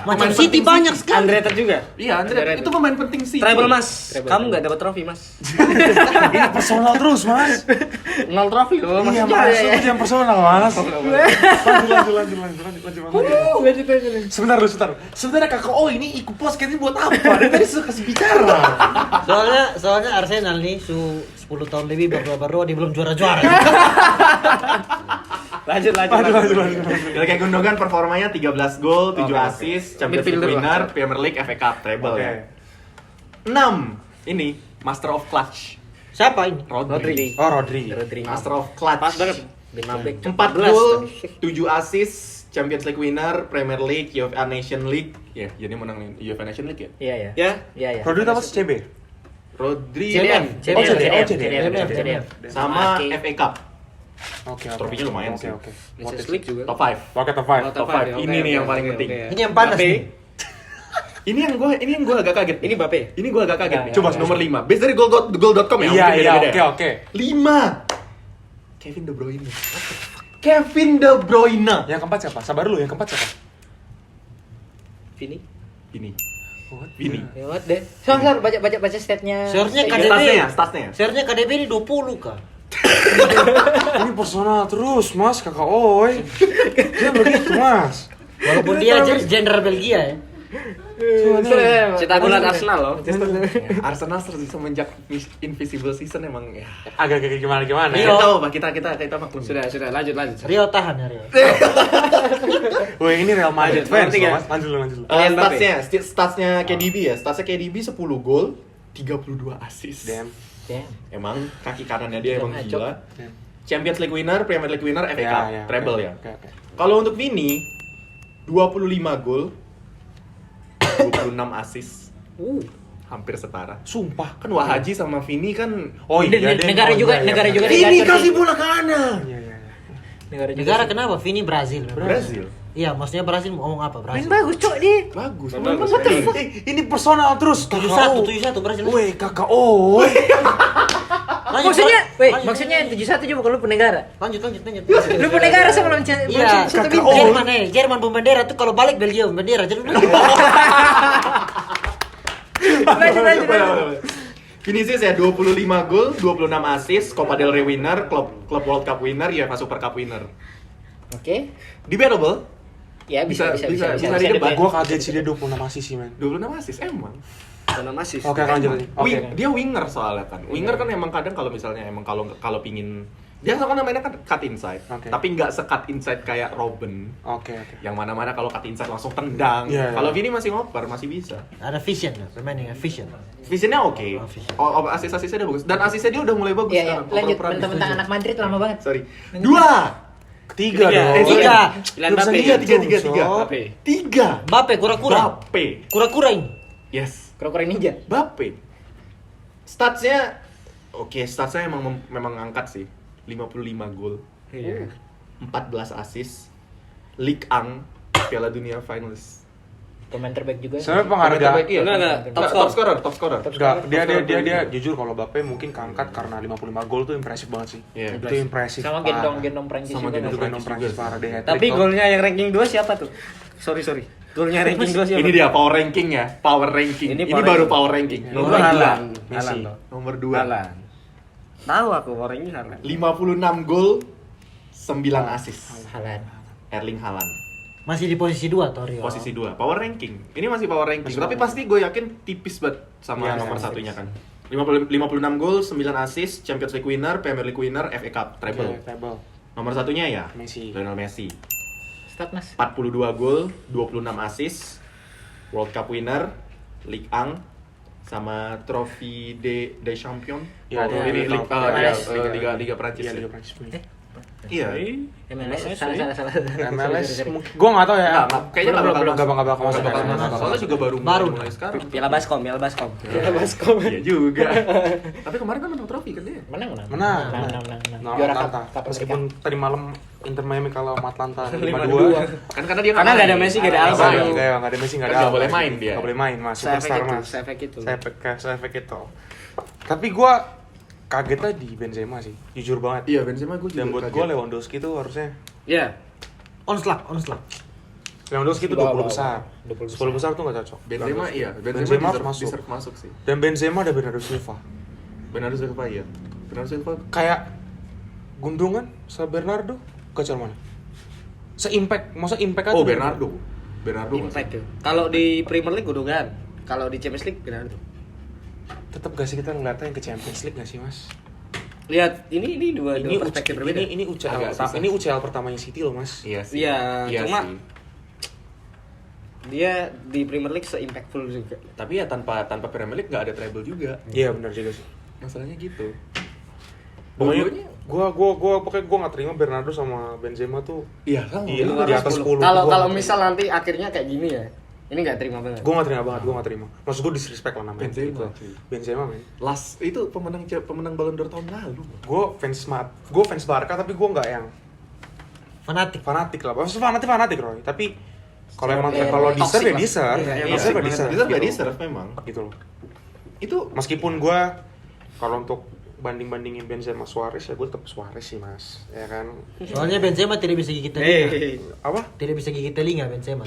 Macam Pemain City penting banyak sih. sekali. Underrated juga. Iya, Andre, itu pemain penting sih. Treble Mas. Kamu nggak dapat trofi Mas. Ini personal terus, Mas. 0 trofi loh. Iya, Mas. Mas. Itu yang personal, Mas. Lanjut. Sebentar, Kakak. Oh, ini ikut podcast ini buat apa? Dia tadi suka kasih bicara. Soalnya Arsenal nih 10 tahun lebih baru dia belum juara-juara. Lanjut. Ilkay Gundogan performanya 13 gol, 7 assist, Champions League Midfielder winner, Premier League, FA Cup, treble ya. 6 ini Master of Clutch. Siapa ini? Rodri. Oh, Rodri. Master of Clutch. Pas banget. 4 gol, 7 assist, Champions League winner, Premier League, UEFA Nation League. Ya, jadi menang UEFA Nation League ya. Iya. Rodri apa sih CB? Rodri CDM. sama FA Cup. Oke. Trofinya lumayan sih. Oke. Nations League juga. Top 5. Oke, top 5. Top 5. Ini nih yang paling penting. Ini yang panas nih. Ini yang gua agak kaget. Ini Bape. Ini gua agak kaget. Ya, Coba ya, nomor 5. Base dari goal.com ya. Iya, mungkin beda-beda ya. oke. 5. Kevin De Bruyne. Kevin De Bruyne. Yang keempat siapa? Sabar lu, yang keempat siapa? Vini. Ini. Ini. Lewat deh. Sor, baca statnya. Seharusnya Statsnya. Seharusnya KDB ini 20 kah? Ini personal terus, Mas, Kakak Oi. Dia begitu, Mas. Walaupun dia jenderal Belgia ya. Cita gulat Arsenal loh. Arsenal semenjak Invisible Season emang ya. Agak gimana Kita Rio. tahu, Pak. Kita maklum. Sudah, lanjut. Rio tahan ya Rio. Woi, ini Real Madrid Lanjut, fans, nomor tiga. Mas. Lanjut lu. Kylian Mbappe. Statsnya KDB ya. Statsnya KDB 10 gol, 32 assist. Damn. Emang kaki kanannya dia emang Ngaco. gila. Champions League winner, Premier League winner, FA Cup, treble ya. Oke. Kalau untuk Vini 25 gol, 26 assist. hampir setara. Sumpah. Kan Wahaji sama Vini kan Oh iya, negara juga iya. Vini diatur kasih sih. bola ke Ana. Iya, iya. Negara kenapa? Vini Brazil. Brazil. Iya, maksudnya Brazil mau ngomong apa? Main Brazil. bagus cok dia. Bagus. Ini personal terus. 71 Brazil. Weh, kakak. Oh. Maksudnya yang 71 juga bukan lu penegara. Lanjut. Lu penegara sebelum Iya, kakak. Jerman pembendera tuh kalau balik Belgium bendera jadi Lanjut. Vinicius ya 25 gol, 26 assist, Copa del Rey winner, Club World Cup winner, UEFA Super Cup winner. Oke. Debatable. Ya bisa Bisa didebat. Gua kaget sih dia 26 assist sih, men. 26 assist emang. Karena masih. Oke, lanjut lagi. Oke. Dia winger soalnya kan. Winger kan emang kadang kalau misalnya emang kalau pingin dia kan mainnya kan cut inside, Oke. tapi nggak se-cut inside kayak Robben. Oke. Yang mana-mana kalau cut inside langsung tendang. Iya. Kalau Vini masih ngoper, masih bisa. ada vision, pemain dengan vision. Visionnya oke. Oh, vision. Asisnya dia bagus. Dan asisnya dia udah mulai bagus Iya, sekarang. lanjut. Oper-operan. Mentang-mentang anak Madrid lama banget. Sorry. 2. Ketiga Tiga. dong. Tiga. Tiga. Mbappe. 3. Bape kura-kura. Mbappe. Kura-kura ini. Yes. Kura-kura ninja. Mbappe. Statsnya statsnya memang angkat sih. 55 gol, Iya. 14 assist, Ligue 1, Piala Dunia finalist. Pemain terbaik juga. Sebenarnya penghargaan. Iya. Enggak. Top scorer. Enggak, dia jujur kalau Mbappe mungkin keangkat karena 55 gol tuh impresif banget sih. Iya. Itu impresif. Sama parah. gendong Prancis Sama juga. gendong Itu nggak? gendong Prancis parah deh. hat-trick Tapi tuh. golnya yang ranking 2 siapa tuh? Sorry. Golnya ranking 2 siapa? Ini dia power ranking ya, power ranking. Ini Ini, power baru ranking. power ranking. Nomor Nomor Haaland. 2. Messi. Nomor 2. Haaland. Tahu aku orangnya Haaland. 56 gol, 9 assist. Haaland. Erling Haaland. Masih di posisi 2 Torio. Posisi 2, power ranking. Ini masih power ranking. Tapi pasti gue yakin tipis banget sama Iya, nomor tipis. satunya kan. 56 gol, 9 assist, Champions League winner, Premier League winner, FA Cup, treble. Oke, treble. Nomor satunya ya Messi. Lionel Messi. Stat Mas. 42 gol, 26 assist, World Cup winner, Ligue 1, sama trofi des Champions. Iya, Oh, dia ini Liga Liga Prancis. Iya, ya? Liga Prancis. Iya. MLS. Salah. MLS, gue nggak tahu ya. Kayaknya nggak bakal masuk. Soalnya juga baru mulai sekarang. Piala Baskom. Iya juga. Tapi kemarin kan menang trofi kan dia. Menang. Menang. Nah, Juara Atlanta. Cup Meskipun tadi malam Inter Miami kalau sama Atlanta 5-2. 5-2. Kan karena dia Karena nggak ada Messi, nggak ada Alba. Nggak ada Messi, nggak ada Nggak Alba. boleh main dia. Nggak boleh main, Mas. Superstar, Mas. Seefek itu. Seefek itu. Tapi gue kagetnya di Benzema sih, jujur banget. Iya, Benzema gue juga. Dan buat gue Lewandowski tuh harusnya Iya. Onslaught. Lewandowski itu 20 besar. 20 10 besar tuh nggak cocok. Benzema iya, Benzema harus masuk. deserve masuk sih. Dan Benzema ada Bernardo Silva. Bernardo Silva iya. Bernardo Silva Kayak Gundogan sama Bernardo kacau mana? Se-impact, masa impact aja. Oh, Bernardo Impact tuh. Kalau di Premier League Gundogan, kalau di Champions League Bernardo. Tetap gak sih kita ngeliatnya yang ke Champions League gak sih, Mas? Lihat, ini dua perspektif berbeda. Ini UCL Agak susah. ini UCL pertamanya City loh, Mas. Iya sih. Iya, cuma sih. dia di Premier League se-impactful juga. Tapi ya tanpa Premier League nggak ada treble juga. Iya, benar juga sih. Masalahnya gitu. Pokoknya Dua-duanya pokoknya gua enggak terima Bernardo sama Benzema tuh iya kan. di atas 10. Kalau misal nanti akhirnya kayak gini ya. Ini nggak terima banget. Gua enggak terima banget, gua enggak terima. Maksud gua disrespect lah namanya. Benzema, gitu. cuy. Benzema, men. Last itu pemenang Ballon d'Or tahun lalu. Gua fans Barca tapi gua enggak yang Fanatik. fanatik lah. Maksudnya fanatik Roy, tapi kalau emang Iya, kalau toxic deserve ya lah. deserve. Iya, Ya iya, deserve ya iya, deserve. Deserve ya gitu. deserve memang. Gitu loh. Itu Meskipun gua kalau untuk banding-bandingin Benzema Suarez ya gue tetap Suarez sih, Mas. Ya kan. Soalnya Benzema tidak bisa gigit telinga. Apa? Tidak bisa gigit telinga Benzema.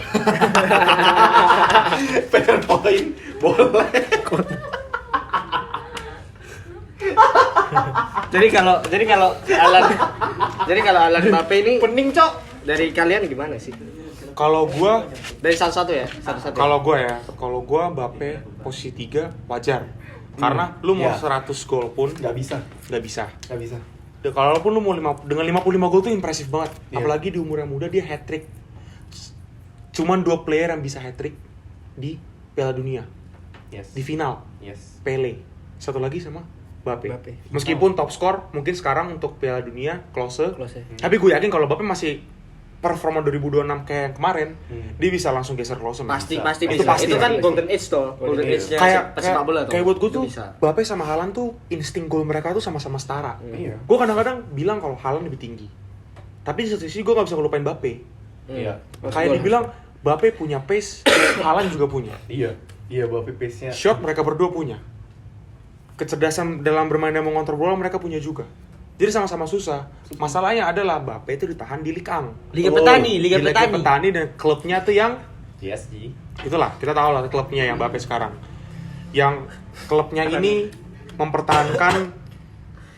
fair point boleh. Jadi kalau Alan Mbappe ini pening, Cok. Dari kalian gimana sih? Kalau gua Dari satu-satu ya, satu-satu. kalau gua Mbappe posisi 3 wajar. Karena lu mau Ya. 100 gol pun Nggak bisa. nggak bisa. Nggak bisa. Ya, kalaupun lu mau dengan 55 gol tuh impresif banget. Iya. Apalagi di umur yang muda dia hat trick. Cuman 2 player yang bisa hat trick di Piala Dunia. Yes. Di final. Yes. Pele. Satu lagi sama Mbappe. Mbappe. Meskipun top skor mungkin sekarang untuk Piala Dunia Klose. Klose. Tapi gue yakin kalau Mbappe masih performa 2026 kayak yang kemarin, dia bisa langsung geser Klose. Pasti Itu bisa. pasti Itu lah. kan golden age tuh. Golden age-nya sepak bola tuh. Kayak buat gue Itu tuh, bisa. Mbappe sama Haaland tuh insting gol mereka tuh sama-sama setara. Iya. Gue kadang-kadang bilang kalau Haaland lebih tinggi. Tapi di satu sisi gue gak bisa ngelupain Mbappe. Iya. Kayak dibilang Mbappe punya pace, Haaland juga punya. Iya. Iya, Mbappe pace-nya. Shot mereka berdua punya. Kecerdasan dalam bermain dan mengontrol bola mereka punya juga. Jadi sama-sama susah. Masalahnya adalah Mbappe itu ditahan di Ligue 1. Liga Petani, Liga Di Liga Petani. Petani dan klubnya tuh yang PSG. itulah, kita tahu lah klubnya yang Mbappe sekarang. Yang klubnya ini mempertahankan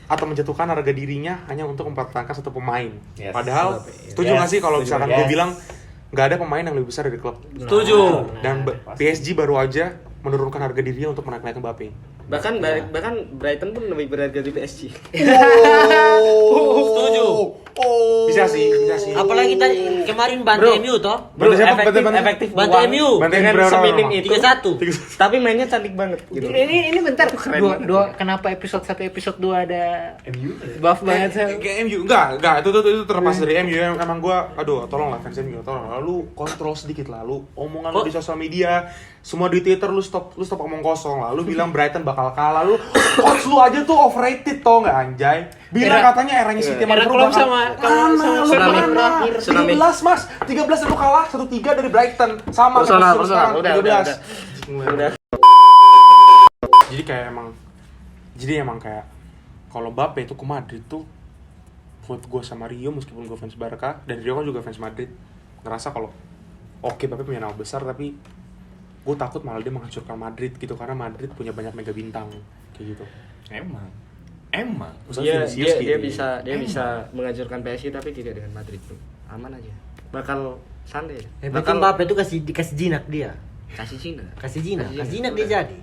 atau menjatuhkan harga dirinya hanya untuk mempertahankan satu pemain. Yes. Padahal, setuju nggak sih kalau misalkan gue bilang nggak ada pemain yang lebih besar dari klub. Setuju. Dan PSG baru aja menurunkan harga dirinya untuk menaikkan Mbappe. Bahkan Brighton pun lebih berharga dari PSG. Setuju. Bisa sih. Apalagi tadi kemarin bantai MU toh. Bro, Bantai siapa? efektif Bantai uang MU. Bantai dengan berapa seminim orang? itu 3-1. tapi mainnya cantik banget gitu. Ini bentar. Keren Dua, banget. dua kenapa episode 1 episode 2 ada MU. buff banget saya. Kayak MU enggak itu terlepas dari MU. Emang gua tolonglah fans MU, tolong lalu kontrol sedikit lah lu omongan lu di sosial media, semua di Twitter lu stop omong kosong lah. Lu bilang Brighton bakal kalah, lu coach lu aja tuh overrated toh enggak anjay. Bilang katanya eranya City Era Klopp sama Tsunami. 13 Mas, 13 lu kalah 1-3 dari Brighton. Sama Personal. kayak sekarang, Udah. 13. Jadi emang kayak kalau Mbappe itu ke Madrid tuh buat gue sama Rio, meskipun gue fans Barca dan Rio kan juga fans Madrid, ngerasa kalau oke Mbappe punya nama besar, tapi gue takut malah dia menghancurkan Madrid gitu, karena Madrid punya banyak mega bintang kayak gitu. Emang. Maksudnya Vinicius Dia gitu. bisa menghancurkan PSG tapi tidak dengan Madrid, bro. Aman aja. Bakal santai. Bahkan Mbappe itu dikasih jinak dia. kasih Cina. Kasih jinak dia Udah. jadi.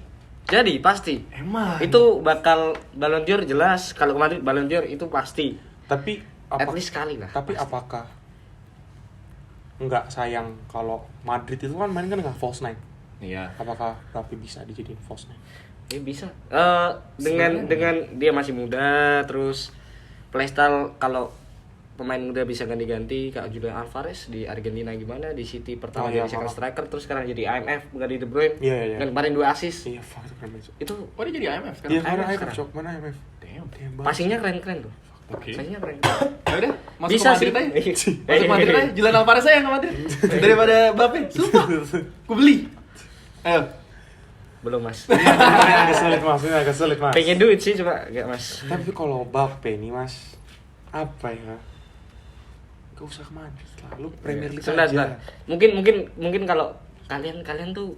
Jadi pasti. Emang. Itu bakal Ballon d'Or jelas. Kalau Madrid Ballon d'Or itu pasti. Tapi At least sekali lah. Tapi pasti. apakah nggak sayang kalau Madrid itu kan main kan dengan false nine? Iya. Apakah Mbappe bisa dijadiin false nine? Ya bisa. Dengan dia masih muda, terus playstyle kalau pemain muda bisa ganti-ganti, kayak Julian Alvarez di Argentina gimana, di City pertama jadi second striker, terus sekarang jadi IMF ganti De Bruyne. Iya. Dan kemarin 2 assist. Iya, fuck itu keren banget. Itu Oh, dia jadi IMF Iya, sekarang. mana IMF IMF, sekarang. Cok? Mana IMF? Damn. Damn, passingnya keren-keren tuh. Oke. Passingnya keren. Ya udah, masuk Bisa ke Madrid sih. aja. Masuk Madrid aja. Julian Alvarez aja yang ke Madrid. Daripada Mbappe. Sumpah. Ku beli. Ayo. Belum, Mas. Ini agak sulit, Mas. Pengen duit sih cuma enggak, Mas. Tapi kalau Mbappe nih, Mas, apa ya? Gak usah ke Madrid lah, lu Premier League Sebentar. aja. Mungkin kalau kalian tuh,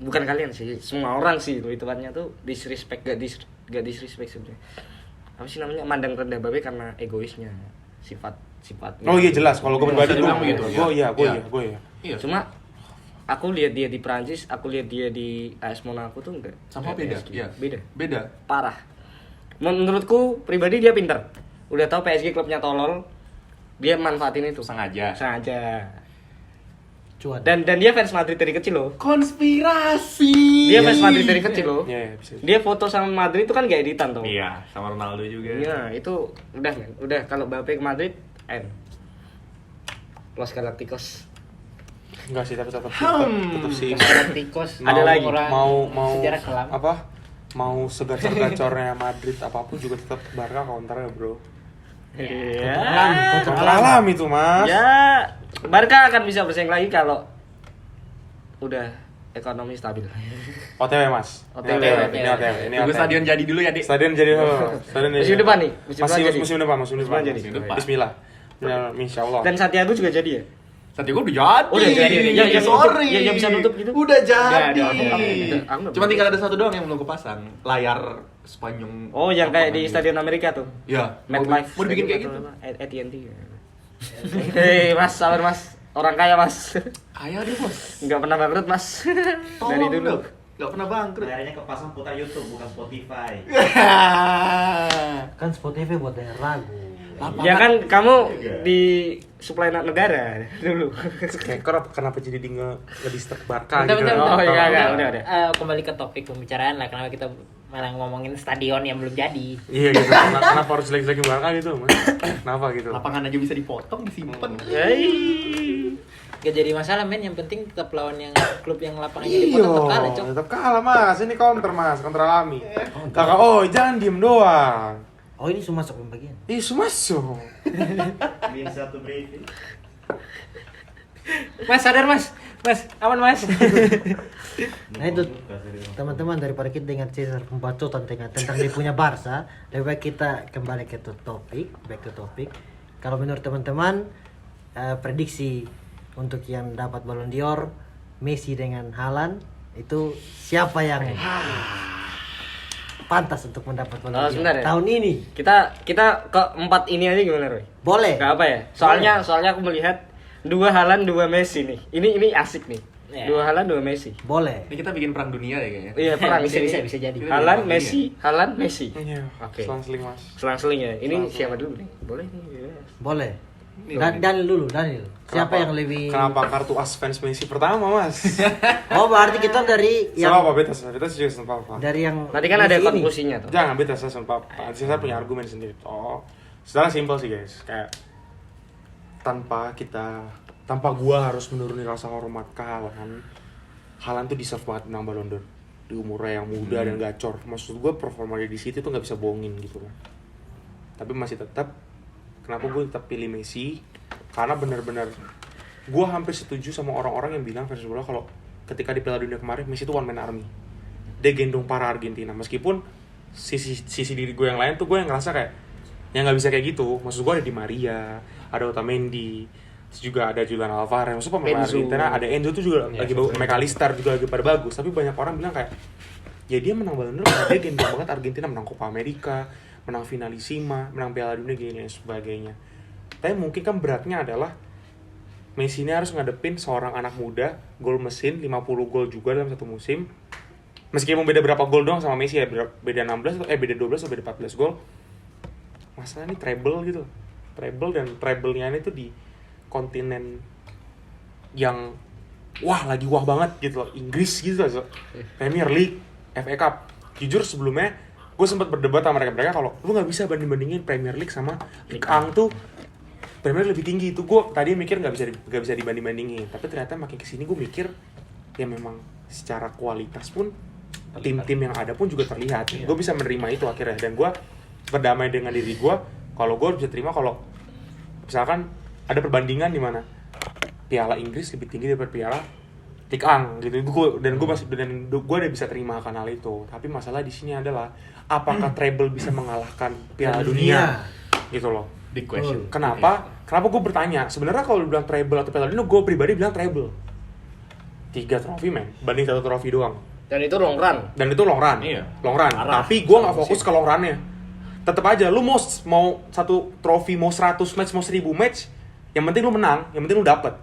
bukan kalian sih, semua orang sih itu hitungannya tuh disrespect, gak disrespect sebenarnya. Apa sih namanya, mandang rendah Mbappe karena egoisnya, sifatnya. Oh iya jelas, kalau gue pribadi Bisa dibilang begitu, gue ya. iya. Iya. Cuma aku lihat dia di Prancis, aku lihat dia di AS Monaco tuh enggak. Sama Kayak beda. PSG. Iya. Beda. Beda. Parah. Menurutku pribadi dia pinter. Udah tahu PSG klubnya tolol, dia manfaatin itu. Sengaja. Cuan. Dan dia fans Madrid dari kecil loh. Konspirasi. Dia fans Madrid dari kecil loh. Iya, bisa. Dia foto sama Madrid itu kan gak editan tuh. Iya, sama Ronaldo juga. Iya, itu udah men. Udah kalau Mbappe ke Madrid, Los Galacticos. Enggak sih, tapi tetap sih. Galacticos Ada lagi. mau sejarah kelam. apa? Mau segacor-gacornya Madrid apapun juga tetap Barca counter ya, Bro. Iya. Alam itu, Mas. Ya, Barca akan bisa bersaing lagi kalau udah ekonomi stabil. OTW, Mas. OTW. Ini OTW. Tunggu stadion jadi dulu ya, Dik. Stadion jadi stadion Musim depan nih, Musim depan. Musim depan. Bismillah. Insyaallah. Dan Santiago juga jadi ya? Santiago udah jadi. Udah jadi. Ya, sorry. yang bisa nutup gitu. Udah jadi. Aku nggak Cuma bisa. tinggal ada satu doang yang belum kepasang. Layar sepanjang. Oh, yang kayak di gitu. Stadion Amerika tuh. Ya. MetLife. Mau dibikin kayak gitu. AT&T. Hei, Mas, sabar Mas. Orang kaya, Mas. Kaya deh, Bos. Enggak pernah bangkrut, Mas. Dari dulu. Enggak pernah bangkrut. Layarnya kepasang putar YouTube bukan Spotify. Kan Spotify buat denger lagu. Ya kan kamu di suplai negara dulu. Kayak kenapa jadi di ngedisturb Barca Bentar, gitu. bentar, Oh bentar. iya, udah. Kembali ke topik pembicaraan lah, kenapa kita malah ngomongin stadion yang belum jadi. Iya gitu. Kenapa harus jelek-jelekin Barca gitu, Mas? Kenapa gitu? Lapangan aja bisa dipotong, disimpan. Gak jadi masalah men, yang penting tetap lawan yang klub yang lapangannya dipotong tetap kalah, Cok. Tetap kalah, Mas. Ini counter, Mas. Counter alami. Kakak, oh jangan diem doang. Oh ini semua masuk pembagian. Ih, sumaso. Min satu briefing. Mas sadar Mas. Mas, aman Mas. Nah itu teman-teman, daripada kita dengar Cesar pembacotan tentang dia punya Barca, lebih baik kita kembali ke back to topic. Kalau menurut teman-teman prediksi untuk yang dapat Ballon d'Or, Messi dengan Haaland, itu siapa yang pantas untuk mendapat Ballon d'Or sebentar ya. tahun ini? Kita ke 4 ini aja gimana, Roy? Boleh. Gak apa ya? Soalnya aku melihat 2 Haaland 2 Messi nih. Ini asik nih. Ya. 2 Haaland 2 Messi. Boleh. Ini kita bikin perang dunia ya kayaknya. Iya, perang bisa ini. bisa jadi. Haaland Messi. Iya. Oke. Selang-seling, Mas. Selang-seling ya. Ini siapa dulu nih? Boleh nih. Yes. Boleh. Daniel dulu, Daniel. Siapa yang lebih? Kenapa kartu as fans Messi pertama, Mas? Oh, berarti kita dari Sama yang apa beta juga sama apa? dari yang Nanti kan ada Messi ini. konklusinya tuh. Jangan beta sama apa. Saya punya argumen sendiri. Secara simpel sih, guys. Kayak tanpa gua harus menuruni rasa hormat ke Haaland tuh deserve banget menang Ballon d'Or di umurnya yang muda dan gacor. Maksud gua performa dia di City tuh nggak bisa bohongin gitu kan. Tapi masih tetap, kenapa gue tetap pilih Messi? Karena benar-benar gue hampir setuju sama orang-orang yang bilang fans bola kalau ketika di Piala Dunia kemarin Messi itu one man army. Dia gendong para Argentina. Meskipun sisi diri gue yang lain tuh gue yang ngerasa kayak ya nggak bisa kayak gitu. Maksud gue ada Di Maria, ada Otamendi, terus juga ada Julian Alvarez. Maksudnya pemain Enzo. Argentina, ada Enzo tuh juga lagi bagus, McAllister juga lagi pada bagus. Tapi banyak orang bilang kayak ya dia menang Ballon d'Or karena dia gendong banget Argentina, menang Copa America, menang Finalissima, menang Piala Dunia gini dan sebagainya. Tapi mungkin kan beratnya adalah Messi ini harus ngadepin seorang anak muda, gol mesin, 50 gol juga dalam satu musim. Meskipun beda berapa gol doang sama Messi ya, beda 12 atau beda 14 gol. Masalah ini treble gitu. Treble dan treble-nya ini tuh di kontinen yang lagi wah banget gitu loh. Inggris gitu loh. Premier League, FA Cup. Jujur sebelumnya gue sempat berdebat sama mereka kalau lu nggak bisa bandingin Premier League sama Ligue 1 tuh Premier League lebih tinggi. Itu gue tadi mikir nggak bisa dibandingin, tapi ternyata makin kesini gue mikir ya memang secara kualitas pun tim-tim yang ada pun juga terlihat. Gue bisa menerima itu akhirnya, dan gue berdamai dengan diri gue kalau gue bisa terima kalau misalkan ada perbandingan di mana Piala Inggris lebih tinggi daripada Piala Ligue 1 gitu. Gue udah bisa terima akan hal itu. Tapi masalah di sini adalah apakah treble bisa mengalahkan Piala Dunia gitu loh. Big question. Kenapa gue bertanya? Sebenarnya kalau bilang treble atau Piala Dunia, gue pribadi bilang treble. 3 trofi men, banding 1 trofi doang. Dan itu long run. Iya. Long run. Tapi gue nggak fokus ke long runnya. Tetap aja, lu mau 1 trofi, mau 100 match, mau 1000 match, yang penting lu menang, yang penting lu dapet.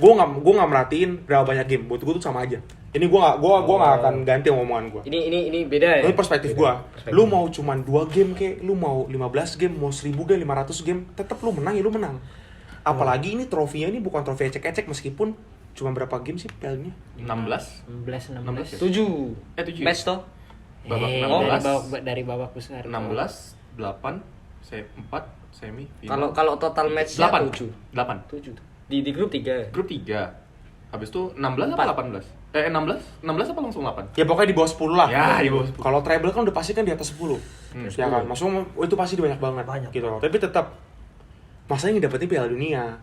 Gue nggak merhatiin berapa banyak game. Buat gue tuh sama aja. Ini gue nggak akan ganti omongan gue. Ini beda ya. Ini perspektif gue. Lu mau cuman 2 game kek, lu mau 15 game, mau 1000 game, 500 game, tetap lu menang ya lu menang. Apalagi ini trofinya ini bukan trofi ecek-ecek, meskipun cuma berapa game sih pialanya? 16. 16. 7. 7 Match toh. Babak 16. Dari babak besar. 16, 8, 4, semi, final. Kalau total match 8. 7. 8. 7. Di grup 3. Grup 3. Habis itu 16 apa 18? 16 apa langsung 8? Ya pokoknya di bawah 10 lah. Ya, di bawah 10. Kalau treble kan udah pasti kan di atas 10. Ya kan, maksudnya itu pasti banyak banget. Banyak. Gitu. Tapi tetap masalahnya dapetin Piala Dunia.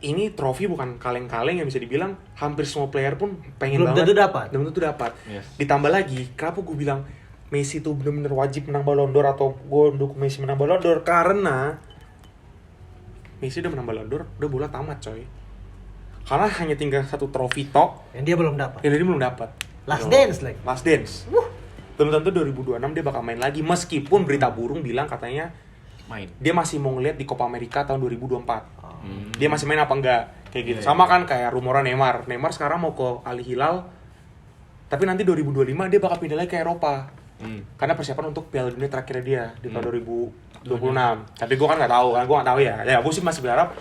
Ini trofi bukan kaleng-kaleng yang bisa dibilang hampir semua player pun pengen Belum banget. tentu dapat. Yes. Ditambah lagi, kenapa gue bilang Messi tuh bener-bener wajib menang Ballon d'Or atau gue dukung Messi menang Ballon d'Or? Karena Messi udah menang Ballon d'Or, udah bola tamat coy. Karena hanya tinggal 1 trofi tok Yang dia belum dapat. yang dia belum dapat. Last Gitu. dance lagi. Last dance. Belum tentu 2026 dia bakal main lagi, meskipun berita burung bilang katanya Main. dia masih mau ngeliat di Copa America tahun 2024. Dia masih main apa enggak kayak gitu. Iya, Sama kan kayak rumornya Neymar sekarang mau ke Al Hilal, tapi nanti 2025 dia bakal pindah lagi ke Eropa karena persiapan untuk Piala Dunia terakhir dia di tahun 2026. Tapi gue kan nggak tahu ya. Gue sih masih berharap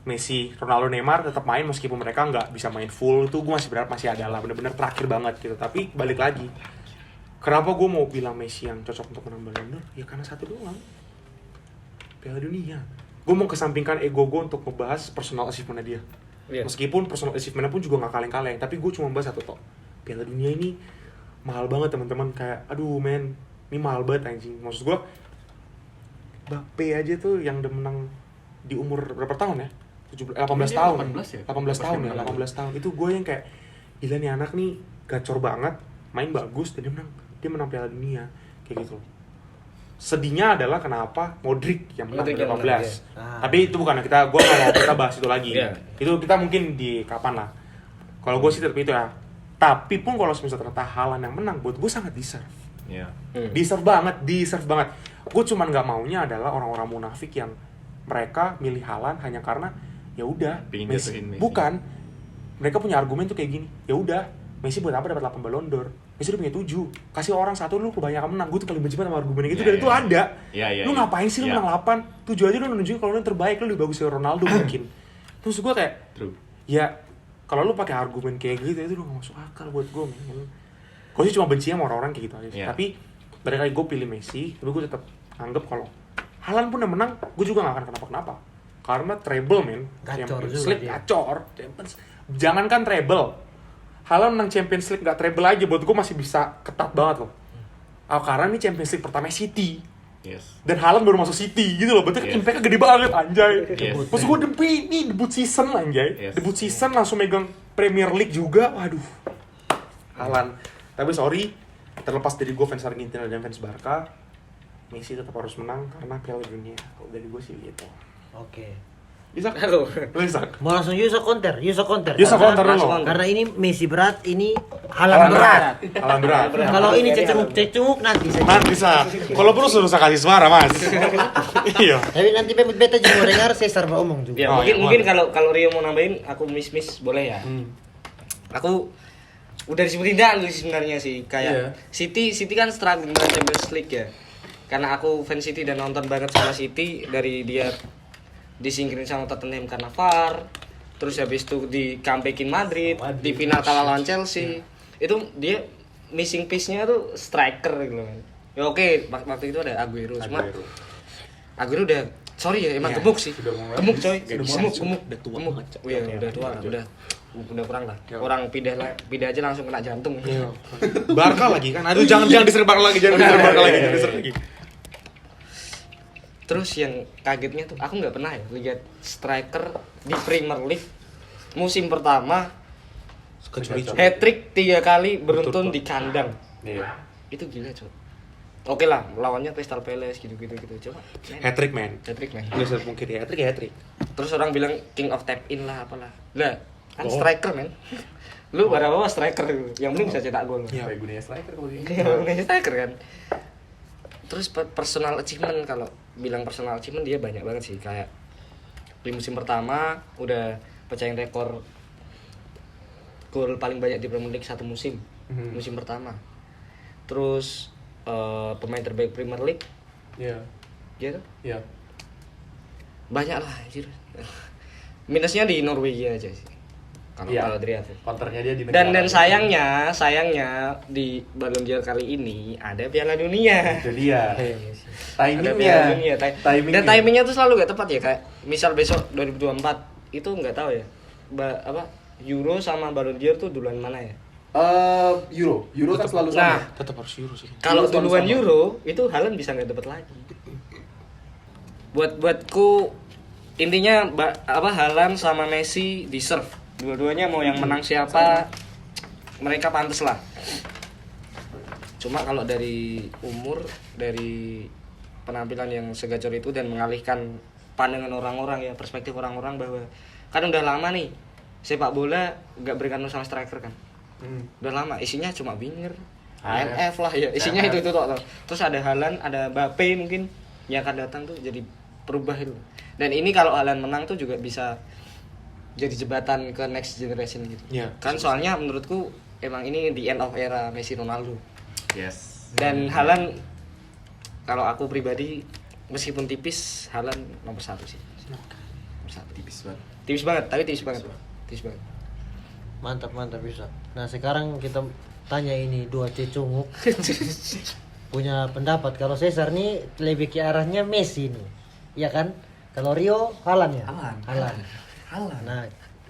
Messi, Ronaldo, Neymar tetap main meskipun mereka nggak bisa main full. Itu gue masih berharap masih ada lah, bener-bener terakhir banget gitu. Tapi balik lagi, Kenapa gue mau bilang Messi yang cocok untuk menang Ballon d'Or? Ya karena satu doang, Piala Dunia. Gue mau kesampingkan ego gue untuk membahas personal achievement dia. Iya. Meskipun personal achievement pun juga gak kaleng-kaleng, tapi gue cuma bahas satu tok. Piala Dunia ini mahal banget teman-teman, kayak aduh men, ini mahal banget anjing. Maksud gue Mbappe aja tuh yang udah menang di umur berapa tahun ya? 18 tahun. 18 ya? 18 tahun ya, 18 tahun. Itu gue yang kayak gila nih anak nih gacor banget, main bagus dan dia menang Piala Dunia kayak gitu. Sedihnya adalah kenapa Modric yang menang Modric yang 18. menang, Tapi itu bukan gue nggak mau kita bahas itu lagi. Iya. Itu kita mungkin di kapan lah. Kalau gue sih tetap itu ya. Tapi pun kalau misalnya ternyata Haaland yang menang, buat gue sangat deserve. Iya. Deserve banget. Gue cuman nggak maunya adalah orang-orang munafik yang mereka milih Haaland hanya karena ya udah Pingin Messi. jatuhin Messi. Bukan. Mereka punya argumen tuh kayak gini. Ya udah, Messi buat apa dapat 8 Ballon d'Or? Messi udah punya 7. Kasih orang satu lu kebanyakan menang. Gue tuh paling benci banget sama argumen gitu. Dan itu ada. Lu ngapain sih lu menang 8? 7 aja lu nunjukin kalau lu yang terbaik, lu lebih bagus dari Ronaldo mungkin. Terus gue kayak True. ya kalau lu pakai argumen kayak gitu itu udah gak masuk akal buat gue, men. Gue sih cuma benci sama orang-orang kayak gitu aja. Yeah. Tapi barangkali gue pilih Messi, tapi gue tetap anggap kalau Haaland pun yang menang, gue juga gak akan kenapa-kenapa. Karena treble, men. Gacor Champions juga League dia. gacor. Jangankan treble. Haaland menang Champions League gak treble aja, buat gue masih bisa ketat banget loh. Karena ini Champions League pertama City. Yes. Dan Haaland baru masuk City gitu loh, berarti Yes. impact-nya gede banget anjay. Yes. Maksud gue debut season anjay. Yes. Debut season langsung megang Premier League juga, waduh. Haaland. Tapi sorry, terlepas dari gue fans Argentina dan fans Barca, Messi tetap harus menang karena Piala Dunia. Kalau dari gue sih gitu. Oke. Isak? Halo. Lu Isak? Mau langsung Yusa counter. Yusa Karena- counter dulu. Karena ini Messi berat, ini Haaland berat. Haaland berat. Kalau ini cecunguk nanti saja. Nanti Sa, kalau perlu suruh kasih suara mas. Iya. Tapi nanti pemut beta juga mau dengar saya serba omong juga. Ya, Oh, mungkin iya, mungkin kalau Rio mau nambahin, aku miss boleh ya. Aku udah disebutin Dan sebenarnya sih kayak City kan struggling dengan Champions League ya. Karena aku fans City dan nonton banget sama City dari dia disingkirin sama Tottenham karena VAR, terus habis itu di comebackin Madrid, di final kalah lawan Chelsea. Itu dia missing piece-nya tuh striker gitu kan. Ya oke, waktu itu ada Aguero, cuma Aguero udah sorry ya emang gemuk sih. Gemuk coy. Gemuk. Udah tua banget. Iya, udah tua lah, udah kurang lah. Orang pindah aja langsung kena jantung. Barca lagi kan? Aduh jangan diserang Barca lagi, jangan diserang Barca lagi. Terus yang kagetnya tuh aku nggak pernah ya lihat striker di Premier League musim pertama hat-trick 3 kali beruntun di kandang. Iya. Itu gila coy. Oke lah, lawannya Crystal Palace gitu. Coba. Hat-trick man. Hat-trick man. Gak bisa mungkin hat-trick. Terus orang bilang king of tap in lah apalah. Lah, kan striker men. Lu berapa striker yang penting bisa cetak gol. Iya. Apa gunanya striker kalau ini? Iya, striker kan. Terus personal achievement, kalau bilang personal achievement dia banyak banget sih, kayak di musim pertama udah pecahin rekor gol paling banyak di Premier League satu musim. Musim pertama. Terus pemain terbaik Premier League. Iya. Gitu. Iya. Banyak lah anjir. Minusnya di Norwegia aja sih. Kalau dilihat. Counternya dia di negara. Dan sayangnya di Ballon d'Or kali ini ada Piala Dunia. Itu dia. Ada Piala Dunia. Timingnya. Dan timingnya tuh selalu gak tepat ya, kayak misal besok 2024 itu nggak tahu ya. Euro sama Ballon d'Or tuh duluan mana ya? Euro kan selalu sama. Nah, Tetap harus Euro sih. kalau Euro selalu duluan sama. Euro itu Haaland bisa nggak dapat lagi. Buatku intinya Haaland sama Messi deserve. Dua-duanya mau yang menang siapa, mereka pantas lah. Cuma kalau dari umur, dari penampilan yang segacor itu dan mengalihkan pandangan orang-orang ya, perspektif orang-orang bahwa kan udah lama nih sepak bola nggak berikan sama striker kan. Udah lama isinya cuma winger, AMF lah ya, isinya itu tok. Terus ada Haaland, ada Mbappe mungkin yang akan datang tuh jadi perubah itu. Dan ini kalau Haaland menang tuh juga bisa jadi jembatan ke next generation gitu. Iya. Kan soalnya menurutku emang ini the end of era Messi Ronaldo. Yes. Dan Haaland kalau aku pribadi meskipun tipis, Haaland nomor 1 sih. Nomor 1. Tipis banget. Tipis banget, tapi tipis banget. Tipis banget. Mantap bisa. Nah sekarang kita tanya ini dua cecunguk punya pendapat kalau Caesar nih lebih ke arahnya Messi nih, ya kan? Kalau Rio Haaland ya. Haaland. Nah,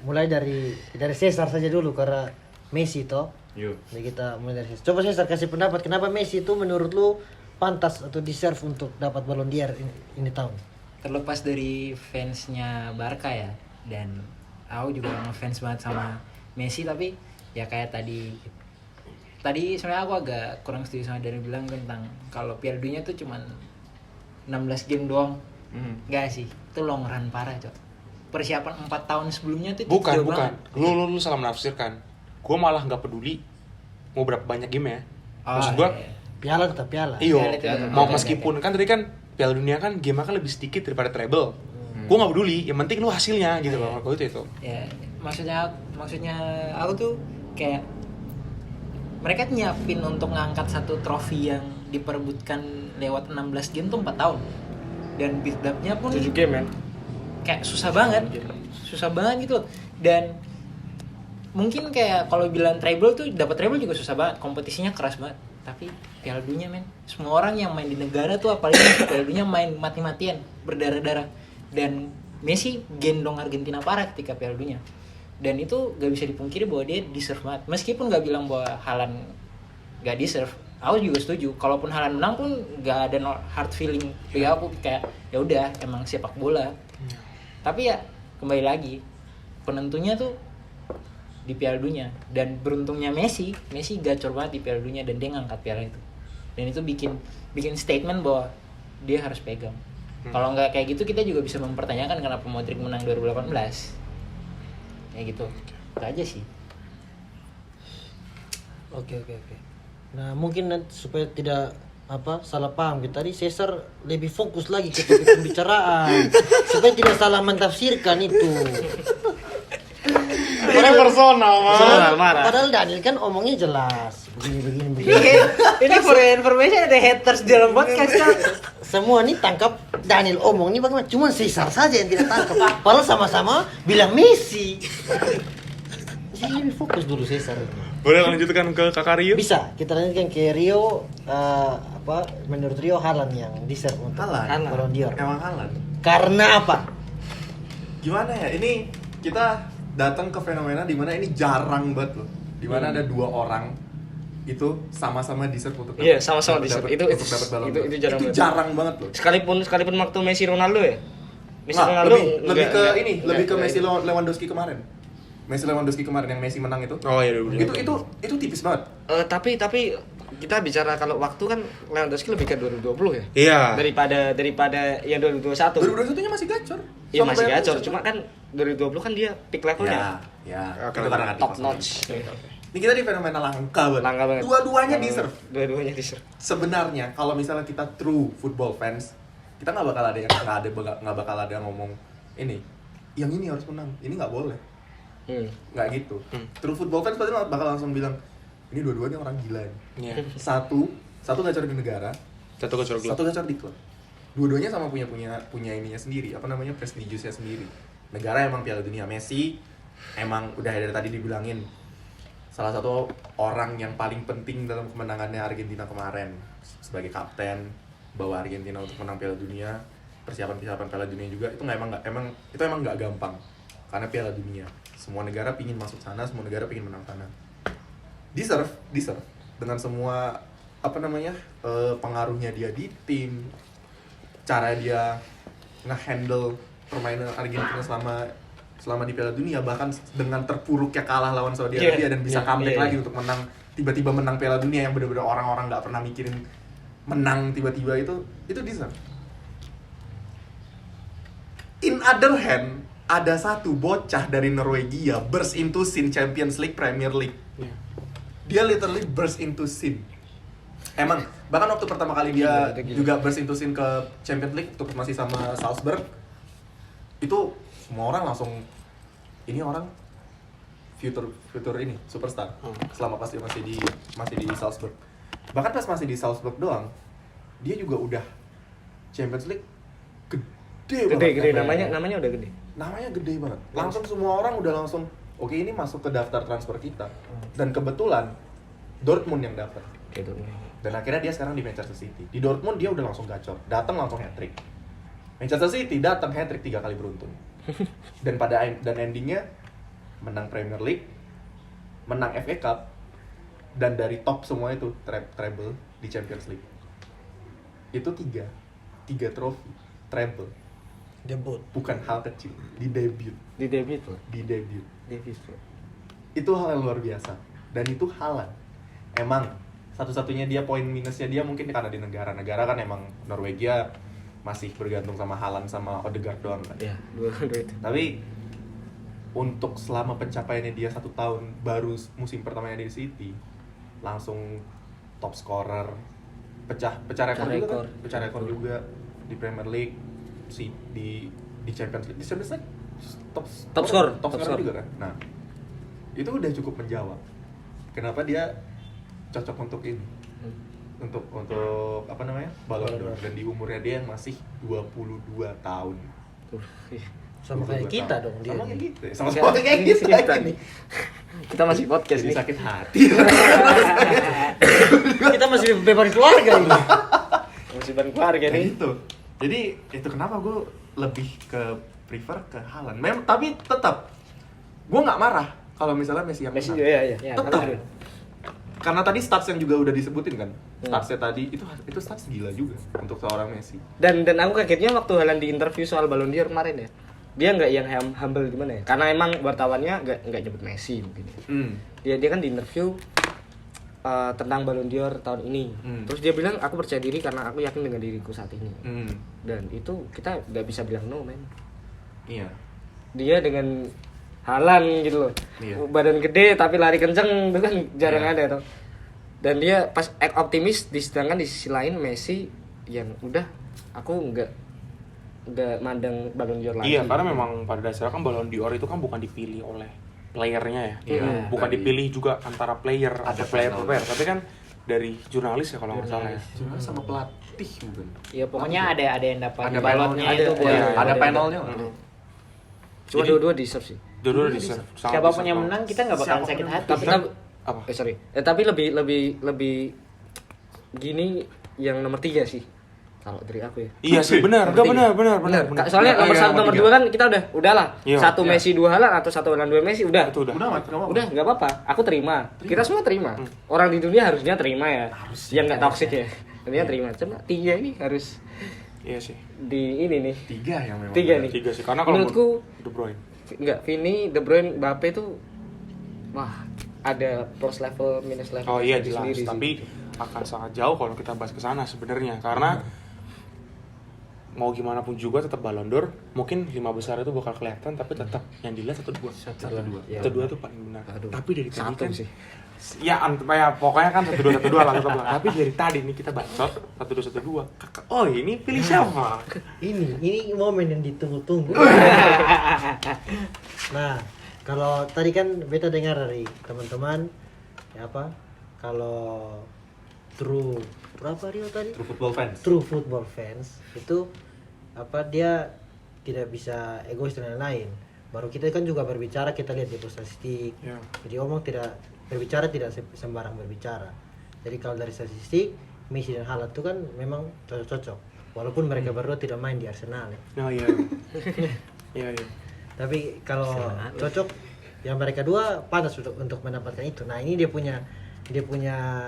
mulai dari Caesar saja dulu karena Messi toh. Yuk. Jadi kita mulai dari Caesar. Coba Caesar kasih pendapat kenapa Messi itu menurut lu pantas atau deserve untuk dapat Ballon d'Or ini tahun. Terlepas dari fansnya Barca ya, dan aku juga ngefans banget sama Messi, tapi ya kayak tadi sebenarnya aku agak kurang setuju sama Dani bilang tentang kalau Piala Dunia tuh cuman 16 game doang. Enggak sih, itu long run parah, Cok. Persiapan 4 tahun sebelumnya tuh Bukan. jauh banget. Lu salah menafsirkan. Gue malah nggak peduli mau berapa banyak game ya. Maksud gue, iya. Piala tetap piala. iyo, Piala itu mau tetap meskipun kan tadi kan Piala Dunia kan game kan lebih sedikit daripada treble. Gue nggak peduli, yang penting lu hasilnya gitu loh. Kalau itu. Ya, maksudnya aku tuh kayak mereka nyiapin untuk ngangkat satu trofi yang diperebutkan lewat 16 game tuh 4 tahun. Dan build up-nya pun 7 game men. kayak susah banget gitu loh. Dan mungkin kayak kalau bilang treble tuh dapat treble juga susah banget, kompetisinya keras banget. Tapi Piala Dunia men, semua orang yang main di negara tuh apalagi Piala Dunia main mati-matian, berdarah-darah. Dan Messi gendong Argentina parah ketika Piala Dunia. Dan itu gak bisa dipungkiri bahwa dia deserve banget. Meskipun gak bilang bahwa Haaland gak deserve, aku juga setuju. Kalaupun Haaland menang pun gak ada hard feeling. Bagi aku kayak ya udah emang sepak bola. Tapi ya kembali lagi penentunya tuh di Piala Dunia. Dan beruntungnya Messi gacor banget di Piala Dunia dan dia ngangkat piala itu. Dan itu bikin statement bahwa dia harus pegang. Kalau nggak kayak gitu kita juga bisa mempertanyakan kenapa Modric menang 2018. Kayak gitu. Itu aja sih. Oke. Nah, mungkin nanti supaya tidak salah paham kita tadi Caesar lebih fokus lagi ke topik pembicaraan supaya tidak salah mentafsirkan itu. Ini personal, Padahal Daniel kan omongnya jelas. Begini. Ini for information ada haters di dalam podcast kan. Semua nih tangkap Daniel omong nih bagaimana? Cuma Caesar saja yang tidak tangkap. Padahal sama-sama bilang Messi. Jadi lebih fokus dulu Caesar. Boleh lanjutkan ke Kakak Rio? Bisa, kita lanjutkan ke Rio. Menurut Rio Haaland yang deserve untuk Haaland. Ballon d'Or. Emang Haaland. Karena apa? Gimana ya? Ini kita datang ke fenomena di mana ini jarang banget loh. Di mana ada dua orang itu sama-sama deserve untuk Iya, sama-sama deserve. Itu Ballon d'Or. itu jarang banget. Jarang banget loh. Sekalipun waktu Messi Ronaldo ya. Messi Nah, Ronaldo lebih ke enggak, ini, lebih ke enggak, Messi Lewandowski kemarin. Messi Lewandowski kemarin yang Messi menang itu. Oh iya, Itu tipis banget. Tapi kita bicara kalau waktu kan Lewandowski lebih ke 2020 ya. Iya. Daripada yang 2021. 2021-nya masih gacor. Iya Sama masih Bayern gacor, Munchen. cuma kan 2020 kan dia peak levelnya. Ya. Oke, Itu karena Top notch. Ini kita di fenomena langka banget. Langka banget. Dua-duanya deserve. Dua-duanya deserve. Sebenarnya kalau misalnya kita true football fans, kita nggak bakal ada yang ngomong ini, yang ini harus menang, ini nggak boleh, nggak gitu. True football fans pasti bakal langsung bilang, ini dua-duanya orang gila ini. Iya. Satu gacor di negara, Satu gacor satu gacor di klub. Dua-duanya sama punya ininya sendiri, prestigiusnya sendiri. Negara emang Piala Dunia, Messi emang udah dari tadi dibilangin salah satu orang yang paling penting dalam kemenangannya Argentina kemarin sebagai kapten, bawa Argentina untuk menang Piala Dunia. Persiapan Piala Dunia juga itu emang nggak gampang karena Piala Dunia semua negara pingin masuk sana, semua negara pingin menang sana. Deserve dengan semua pengaruhnya dia di tim, cara dia nge-handle permainan Argentina selama di Piala Dunia, bahkan dengan terpuruknya kalah lawan Saudi Arabia dan bisa comeback lagi untuk menang, tiba-tiba menang Piala Dunia yang benar-benar orang-orang nggak pernah mikirin menang tiba-tiba itu deserve. In other hand, ada satu bocah dari Norwegia burst into scene Champions League, Premier League. Dia literally burst into scene. Emang, bahkan waktu pertama kali dia juga burst into scene ke Champions League waktu masih sama Salzburg, itu semua orang langsung, ini orang future ini superstar. Selama pas dia masih di Salzburg. Bahkan pas masih di Salzburg doang, dia juga udah Champions League Gede, namanya udah gede. Namanya gede banget. Langsung semua orang udah langsung, oke, ini masuk ke daftar transfer kita. Dan kebetulan Dortmund yang dapat. Gitu. Dan akhirnya dia sekarang di Manchester City. Di Dortmund dia udah langsung gacor, datang langsung hat-trick. Manchester City datang hat-trick 3 kali beruntun. Dan endingnya menang Premier League, menang FA Cup, dan dari top semua itu treble di Champions League. Itu 3 trofi treble. Debut. Bukan hal kecil, di debut. Di debut loh. Di debut. Debut. Itu hal yang luar biasa. Dan itu Haaland. Emang satu-satunya dia poin minusnya dia mungkin karena di negara kan emang Norwegia masih bergantung sama Haaland sama Odegaard doang kan. Ya, dua itu. Tapi untuk selama pencapaiannya dia 1 tahun baru musim pertamanya di City langsung top scorer, pecah rekor juga kan? Pecah rekor juga di Premier League, di Champions League, top scorer juga kan. Nah, itu udah cukup menjawab kenapa dia cocok untuk ini. Untuk apa namanya? Ballon d'Or, dan di umurnya dia yang masih 22 tahun. Sama kayak kita dong dia. Sama kayak gitu. Sama kayak kita nih. Kita masih podcast Jadi nih. sakit hati. Kita masih beban keluarga ini. Masih ban keluarga Kayak nih. gitu. Jadi itu kenapa gue lebih prefer ke Haaland. Tapi tetap gue nggak marah kalau misalnya Messi yang Messi menang. juga ya. Tetap. Karena tadi stats yang juga udah disebutin kan. Statsnya tadi itu stats gila juga untuk seorang Messi. Dan aku kagetnya waktu Haaland di interview soal Ballon d'Or kemarin ya. Dia nggak yang humble gimana ya? Karena emang wartawannya nggak nyebut Messi mungkin. Dia kan di interview tentang Ballon d'Or tahun ini. Terus dia bilang aku percaya diri karena aku yakin dengan diriku saat ini. Dan itu kita nggak bisa bilang no men. Iya. Dia dengan Haaland gitu loh. Iya. Badan gede tapi lari kenceng itu kan jarang Iya. ada tuh. Dan dia pas act optimis sedangkan di sisi lain Messi yang udah aku nggak mandang Ballon d'Or lagi. Iya, karena memang pada dasarnya kan Ballon d'Or itu kan bukan dipilih oleh playernya ya. Iya, Bukan dari- dipilih juga antara player Ada atau player panel. per player, tapi kan dari jurnalis ya kalau nggak salah ya. Cuma sama pelatih bukan. Ya pokoknya ada yang dapat Ada balonnya panelnya, itu ada- buat iya, ada panelnya. Cuma Jadi- dua-dua deserve sih. Dua-dua deserve. Sangat siapapun deserve yang banget. menang kita nggak bakalan sakit hati. Tapi Apa? sorry. Tapi lebih gini yang nomor 3 sih. Kalau dari aku ya. Iya sih, benar. Enggak benar. Soalnya nomor 1 nomor 2 kan kita udahlah. Iya. 1 Messi 2 Haaland atau 1 Haaland 2 Messi udah. Itu udah. Udah amat, nggak apa-apa. Udah nggak apa-apa. Aku terima. Kita semua terima. Orang di dunia harusnya terima ya. Yang nggak toxic ya. Intinya terima. Cuma 3 ini harus Iya sih. di ini nih. 3 yang memang. 3 nih. 3 sih. Karena kalau menurutku De Bruyne. enggak, Vini, De Bruyne, Mbappe tuh wah, ada plus level minus level. Oh iya sendiri jelas, sih. tapi akan sangat jauh kalau kita bahas ke sana sebenarnya karena mau gimana pun juga tetap Ballon d'Or. Mungkin 5 besar itu bakal kelihatan tapi tetap yang dilihat 1-2. Ya. 1-2 tuh paling benar. Aduh. Tapi dari tadi Satu kan sih. ya pokoknya kan 1-2 lah tetap lah. Tapi dari tadi nih kita bacot 1-2. Kakak, oh ini pilih siapa? Ini momen yang ditunggu-tunggu. Nah, kalau tadi kan beta dengar dari teman-teman ya apa? Kalau true berapa Rio tadi? True football fans. True football fans itu apa dia tidak bisa egois dan lain-lain. Baru kita kan juga berbicara, kita lihat di statistik. Ya. Jadi omong tidak berbicara tidak sembarang berbicara. Jadi kalau dari statistik Messi dan Haaland itu kan memang cocok-cocok. Walaupun mereka berdua tidak main di Arsenal. Ya. Nah iya. Iya. Tapi kalau cocok yang mereka dua pantas untuk mendapatkan itu. Nah, ini dia punya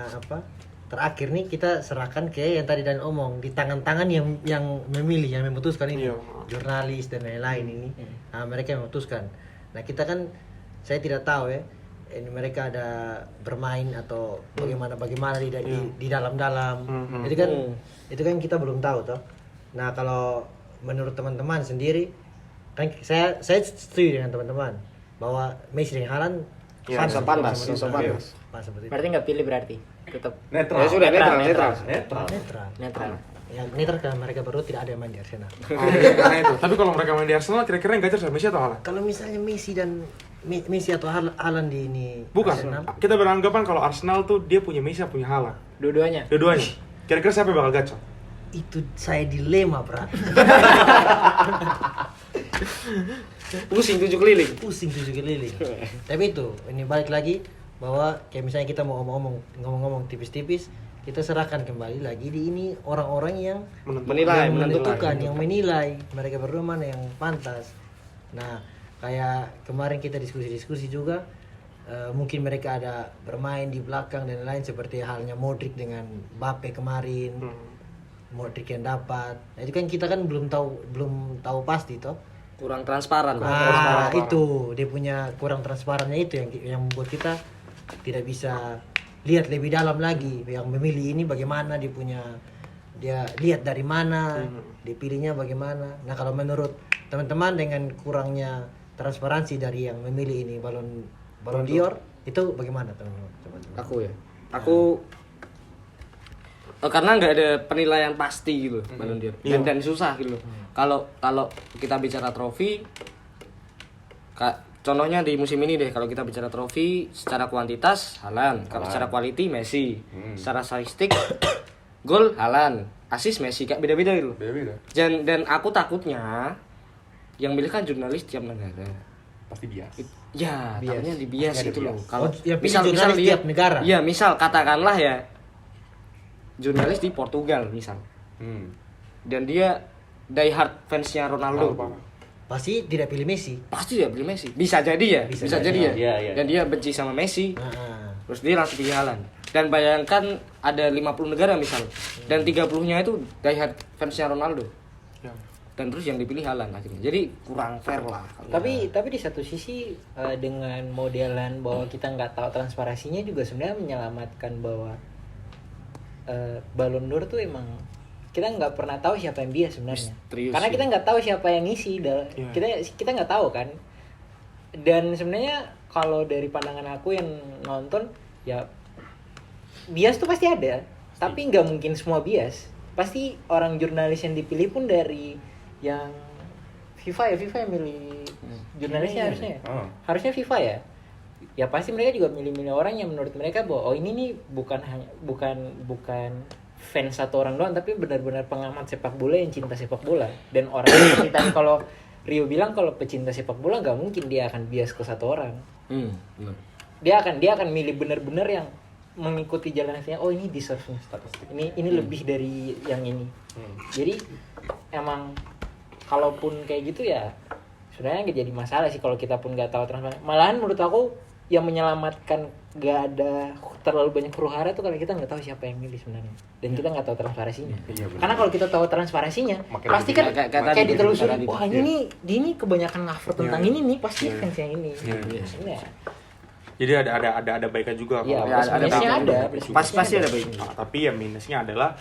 apa? Terakhir nih kita serahkan ke yang tadi dan omong di tangan-tangan yang memilih, yang memutuskan ini. Iya. Jurnalis dan lain-lain ini. Nah, mereka yang memutuskan. Nah, kita kan saya tidak tahu ya. Ini mereka ada bermain atau bagaimana di dalam-dalam. Jadi kan itu kan kita belum tahu toh. Nah, kalau menurut teman-teman sendiri kan saya setuju dengan teman-teman bahwa Messi dan Haaland Ya, pantas. Pas seperti itu. Berarti nggak pilih berarti. Tetap Netral. Ya sudah netral. Netral. Netral. Yang netral karena mereka berdua tidak ada yang main di Arsenal. Karena itu. Tapi kalau mereka main di Arsenal kira-kira yang gacor siapa? Messi atau Haaland? Kalau misalnya Messi atau Haaland di ini Bukan. Arsenal, Kita beranggapan kalau Arsenal tuh dia punya Messi atau punya Haaland. Dua-duanya. Dua-duanya. Kira-kira siapa yang bakal gacor? itu saya dilema, Bra. Pusing 7 keliling. Pusing 7 keliling. Tapi itu, ini balik lagi bahwa kayak misalnya kita mau ngomong-ngomong tipis-tipis, kita serahkan kembali lagi di ini orang-orang yang menentukan, yang menilai mereka berdua mana yang pantas. Nah, kayak kemarin kita diskusi juga, mungkin mereka ada bermain di belakang dan lain seperti halnya Modric dengan Mbappe kemarin. Modric yang dapat. Nah, itu kan kita kan belum tahu pasti toh. Kurang transparan. Itu dia punya kurang transparannya itu yang membuat kita tidak bisa lihat lebih dalam lagi yang memilih ini bagaimana dia lihat dari mana, dipilihnya bagaimana. Nah, kalau menurut teman-teman dengan kurangnya transparansi dari yang memilih ini Ballon d'Or itu bagaimana teman-teman? Aku karena nggak ada penilaian pasti gitu Ballon d'Or dan susah gitu. Kalau kita bicara trofi, contohnya di musim ini deh, kalau kita bicara trofi secara kuantitas Haaland, kalau secara quality Messi, secara statistik gol Haaland, assist Messi, kayak beda-beda gitu. Dan aku takutnya yang milih kan jurnalis tiap negara. Pasti bias. Ya, takutnya di bias itu loh. Kalau yang misal lihat negara. Iya, misal katakanlah ya jurnalis di Portugal misal. Dan dia die hard fansnya Ronaldo. Pasti tidak pilih Messi. Bisa jadi ya. Iya. Dan dia benci sama Messi. Terus dia langsung pilih Haaland. Dan bayangkan ada 50 negara misal. Dan 30-nya itu die hard fansnya Ronaldo. Dan terus yang dipilih Haaland akhirnya. Jadi kurang fair lah. Tapi di satu sisi dengan modelan bahwa kita nggak tahu transparansinya juga sebenarnya menyelamatkan bahwa Ballon d'Or tuh emang kita nggak pernah tahu siapa yang bias sebenarnya. Karena kita nggak tahu siapa yang ngisi. Kita nggak tahu kan. Dan sebenarnya kalau dari pandangan aku yang nonton ya bias tuh pasti ada. Tapi nggak mungkin semua bias. Pasti orang jurnalis yang dipilih pun dari yang FIFA yang milih jurnalisnya harusnya FIFA ya. Ya pasti mereka juga milih-milih orang yang menurut mereka bahwa ini nih bukan fans satu orang doang, tapi benar-benar pengamat sepak bola yang cinta sepak bola. Dan orang seperti tadi kalau Rio bilang kalau pecinta sepak bola nggak mungkin dia akan bias ke satu orang. Dia akan milih benar-benar yang mengikuti jalannya. Oh, ini deserve-nya statistik. Ini lebih dari yang ini. Jadi emang kalaupun kayak gitu ya sebenarnya nggak jadi masalah sih kalau kita pun nggak tahu transparansi. Malahan menurut aku yang menyelamatkan gak ada terlalu banyak huru-hara tuh kalau kita nggak tahu siapa yang milih sebenarnya dan kita nggak tahu transparansinya. Karena kalau kita tahu transparansinya pasti kan kayak ditelusuri. Wah ini kebanyakan cover tentang ini nih pasti fans yang ini. Jadi ada baiknya juga. Iya, ada pasti ada baiknya. Tapi ya minusnya adalah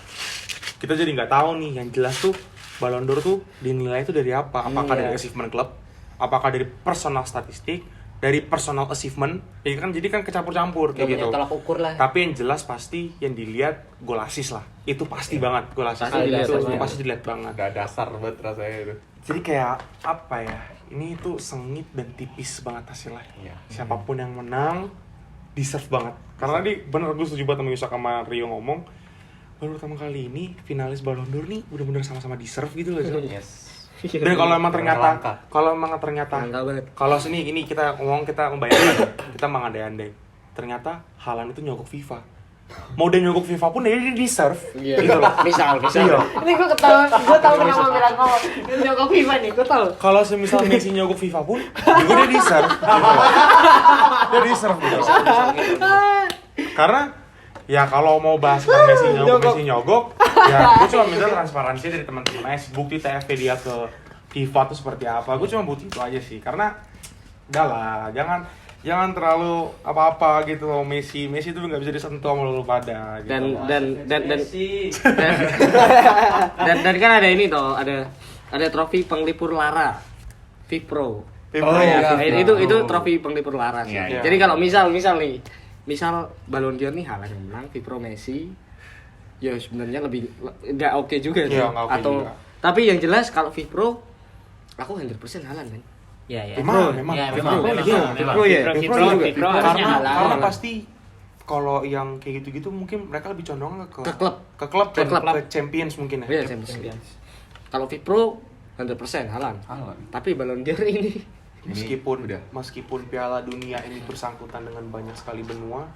kita jadi nggak tahu nih yang jelas tuh Ballon d'Or tuh dinilai itu dari apa? Apakah dari achievement club? Apakah dari personal statistik? Dari personal achievement? Ya kan jadi kan kecampur-campur kayak gitu. Tolak ukur lah. Tapi yang jelas pasti yang dilihat gol assist lah. Itu pasti banget gol assist. Itu pasti dilihat banget. Gak dasar banget rasanya itu. Jadi kayak apa ya? Ini tuh sengit dan tipis banget hasilnya. Siapapun yang menang deserve banget. Karena tadi bener gue setuju banget sama Yusak sama Rio ngomong, baru pertama kali ini finalis Ballon d'Or nih bener-bener sama-sama deserve gitu loh. Dan kalau emang ternyata kalau sini ini kita membayangkan kita mengandai-andai ternyata Haaland itu nyogok FIFA. Mau dia nyogok FIFA pun dia deserve gitu loh. Misal. Ini gue tahu kenapa bilang ngomong nyogok FIFA nih, gue tahu. Kalau semisal Messi nyogok FIFA pun juga dia deserve gitu. Dia deserve gitu. Karena ya kalau mau bahas tentang Messi nyogok, ya gue cuma minta transparansi dari teman-teman bukti TFP dia ke FIFA tuh seperti apa. Gue cuma butuh itu aja sih. Karena udah lah, jangan terlalu apa-apa gitu loh. Messi tuh nggak bisa disentuh sama lu pada gitu. Dan kan ada ini toh, ada trofi penglipur lara FIPRO. Itu trofi penglipur lara sih. Ya. Jadi kalau misal Ballon d'Or nih Haaland yang menang, FIPRO Messi, ya sebenarnya lebih nggak oke juga sih. Atau juga. Tapi yang jelas kalau FIPRO aku 100% Haaland kan. Memang. Karena pasti kalau yang kayak gitu-gitu mungkin mereka lebih condong ke klub ke Champions mungkin ya. Champions. Kalau FIPRO 100% Haaland. Tapi Ballon d'Or ini Meskipun Piala Dunia ini bersangkutan dengan banyak sekali benua,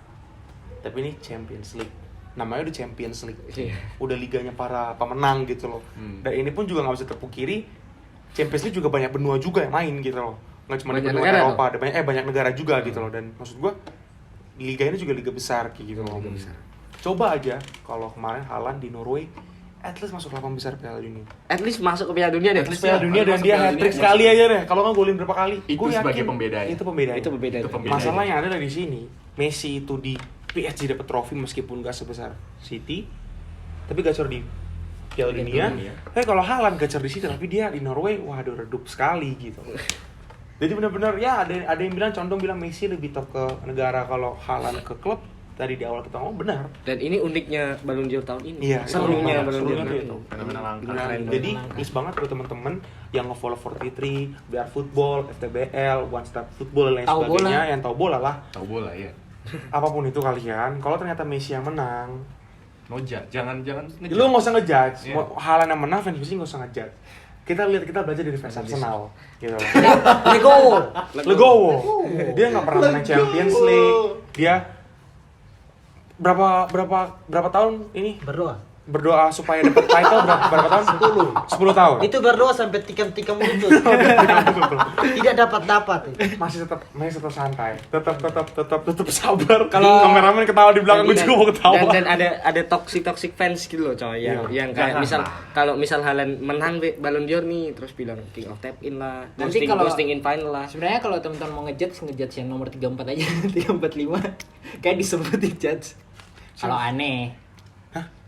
tapi ini Champions League. Namanya udah Champions League. Udah liganya para pemenang gitu loh. Dan ini pun juga nggak bisa terpungkiri, Champions League juga banyak benua juga yang main gitu loh. Nggak cuma di Banyak benua negara Eropa, ada banyak negara juga gitu loh. Dan maksud gua liga ini juga liga besar kayak gitu loh. Coba aja kalau kemarin Haaland di Norway at least masuk 8 besar Piala Dunia. At least masuk ke Piala Dunia deh. Piala Dunia dan dia hat-trick sekali aja deh. Kalau nggak golin berapa kali? Itu Gua sebagai yakin pembeda ya? Itu pembeda. Itu pembeda. Masalah yang ada di sini, Messi itu di PSG dapat trofi meskipun gak sebesar City, tapi gacor di Piala Dunia. Kalau Haaland gacor di City tapi dia di Norway, waduh redup sekali gitu. Jadi benar-benar ya ada yang bilang condong bilang Messi lebih top ke negara kalau Haaland ke klub. Tadi di awal kita ngomong benar. Dan ini uniknya Ballon d'Or tahun ini. Iya, serunya Ballon d'Or itu. Fenomena langka. Jadi please banget buat teman-teman yang nge-follow 43, Biar Football, FTBL, One Step Football dan lain Tahu sebagainya, bola. yang tahu bola lah. Tahu bola ya. Apapun itu kalian, kalau ternyata Messi yang menang, Jangan lu nggak usah ngejudge. Iya. Haaland yang menang, fans Messi nggak usah ngejudge. Kita belajar dari fans Arsenal, gitu. Legowo. Dia nggak pernah menang Champions League. Dia berapa tahun ini berdoa supaya dapat title berapa tahun? 10 tahun. Itu berdoa sampai tikam-tikam lutut. Tidak dapat. Masih tetap santai. Tetap sabar. Kalau kameramen ketawa di belakang gue juga mau ketawa. Dan ada toxic fans gitu loh coy yang kayak misal Haaland menang Ballon d'Or nih terus bilang King of Tap In lah. Nanti kalau posting in final lah. Sebenarnya kalau teman-teman mau ngejudge yang nomor 34 aja, 345. Kayak disebut dijudge. Kalau aneh.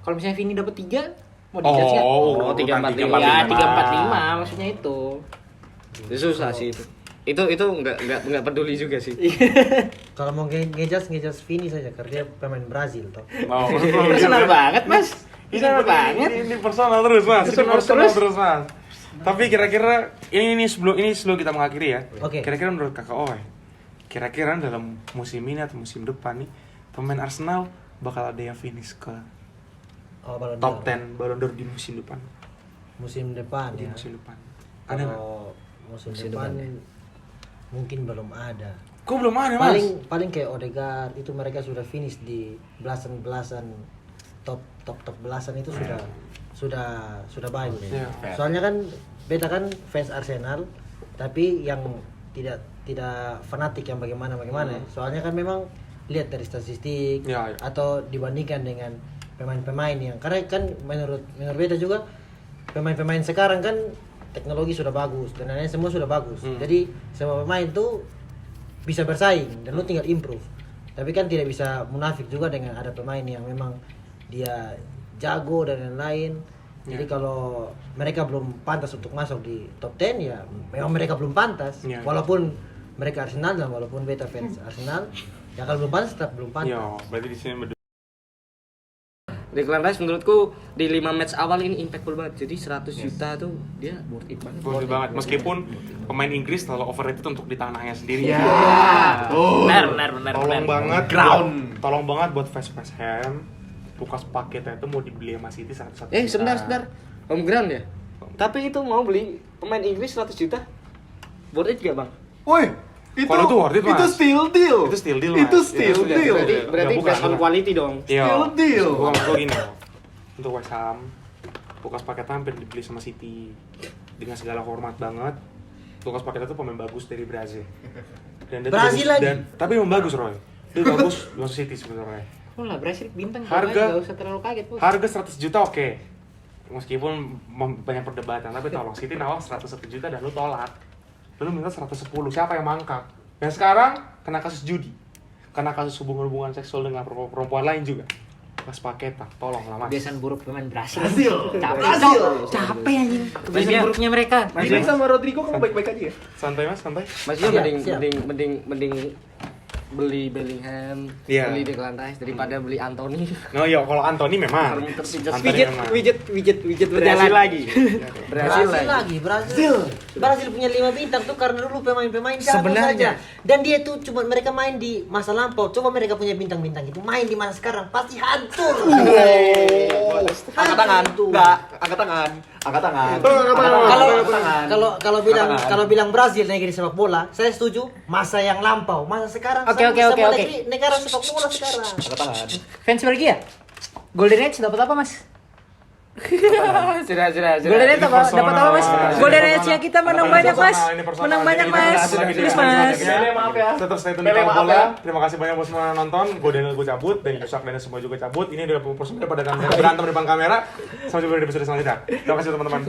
Kalau misalnya Vini dapat 3, mau dijudge enggak? Oh, 345. Ya, 345 maksudnya itu. Susah sih itu. Itu enggak peduli juga sih. Kalau mau ngejudge Vini saja karena dia pemain Brazil toh. Personal banget, Mas. Personal banget. Ini personal terus, Mas. Personal terus, Mas. Tapi kira-kira ini sebelum kita mengakhiri ya. Oke. Kira-kira menurut Kakak Oe, kira-kira dalam musim ini atau musim depan nih, pemain Arsenal bakal ada yang finish ke top 10 Ballon d'Or di musim depan. Musim depan Di ya. musim depan. Ada nggak? Kalau musim depan mungkin belum ada. Kok belum ada, Mas? Paling kayak Odegaard itu mereka sudah finish di belasan top belasan itu sudah baik. Iya. Soalnya kan beta kan fans Arsenal tapi yang tidak fanatik yang bagaimana ya. Soalnya kan memang lihat dari statistik Ya. atau dibandingkan dengan pemain-pemain yang karena kan menurut beta juga pemain-pemain sekarang kan teknologi sudah bagus dan lain-lain semua sudah bagus. Jadi semua pemain tuh bisa bersaing dan lu tinggal improve. Tapi kan tidak bisa munafik juga dengan ada pemain yang memang dia jago dan lain-lain. Jadi kalau mereka belum pantas untuk masuk di top 10 ya memang mereka belum pantas. Ya. Walaupun mereka Arsenal dan walaupun beta fans Arsenal ya kalau belum pantas tetap belum pantas. Iya, berarti di sini Declan Rice menurutku di 5 match awal ini impactful banget. Jadi 100 juta tuh dia worth it banget. Worth it banget. Meskipun pemain Inggris terlalu overrated untuk di tanahnya sendiri. Benar. Tolong banget buat fans West Ham. Lucas Paqueta itu mau dibeli sama City 100 juta. Sebentar. Home ground ya? Tapi itu mau beli pemain Inggris 100 juta. Worth it gak, Bang? Woi, Kalau itu worth it, Mas. Itu steal deal. Itu steal deal, Itu Mas. steal Ya, deal. Berarti bukan, based on bukan. quality dong. Iya. Steal deal. Gua maksud gua gini loh. Untuk West Ham, Lucas Paqueta hampir dibeli sama City dengan segala hormat banget. Lucas Paqueta itu pemain bagus dari Brazil. Dan dia tuh Brazil bagus- lagi? tapi memang bagus, Roy. Dia bagus di City sebenarnya. Oh lah, Brasil bintang Harga- enggak usah terlalu kaget, Bos. Harga 100 juta oke. Meskipun banyak perdebatan, tapi tolong City nawar 101 juta dan lu tolak. Lu minta 110, siapa yang mangkak? Dan sekarang kena kasus judi. Kena kasus hubungan seksual dengan perempuan lain juga. Mas Paqueta, tolonglah Mas. Kebiasaan buruk pemain Brasil. Brasil. Capek anjing. Kebiasaan Mas, buruknya mereka. Ini sama Rodrigo kamu baik-baik aja ya? Santai Mas, santai. Mas Yo Siap. mending beli Bellingham, Iya. beli Declan Rice daripada beli Anthony. No, ya kalau Anthony memang. Anthony memang. Widget Berhasil berjalan. lagi. Brazil lagi. Brazil punya 5 bintang tuh karena dulu pemain-pemain jago Sebenarnya. saja. Dan dia tuh cuma mereka main di masa lampau. Coba mereka punya bintang-bintang itu main di masa sekarang pasti hancur. Angkat tangan. Enggak, angkat tangan. Angkat tangan. Kalau bilang Brazil negeri sepak bola, saya setuju. Masa yang lampau, masa sekarang. Oke. Negara sepak bola sekarang. Angkat tangan. Fans Belgia. Golden Age dapat apa, Mas? Sudah. Golden Age dapat apa, Mas? Mas. Golden Age-nya kita menang banyak, Mas. Ini personal. Menang banyak, Ini Mas. personal. Please, Mas. Pele, maaf ya. Tetap stay tune di Pele, Tangan maaf Bola. ya. Terima kasih banyak buat semua yang nonton. Gue Daniel, gue cabut, dan Yusak dan semua juga cabut. Ini adalah personal pada berantem di depan kamera. Sampai jumpa di episode selanjutnya. Terima kasih teman-teman.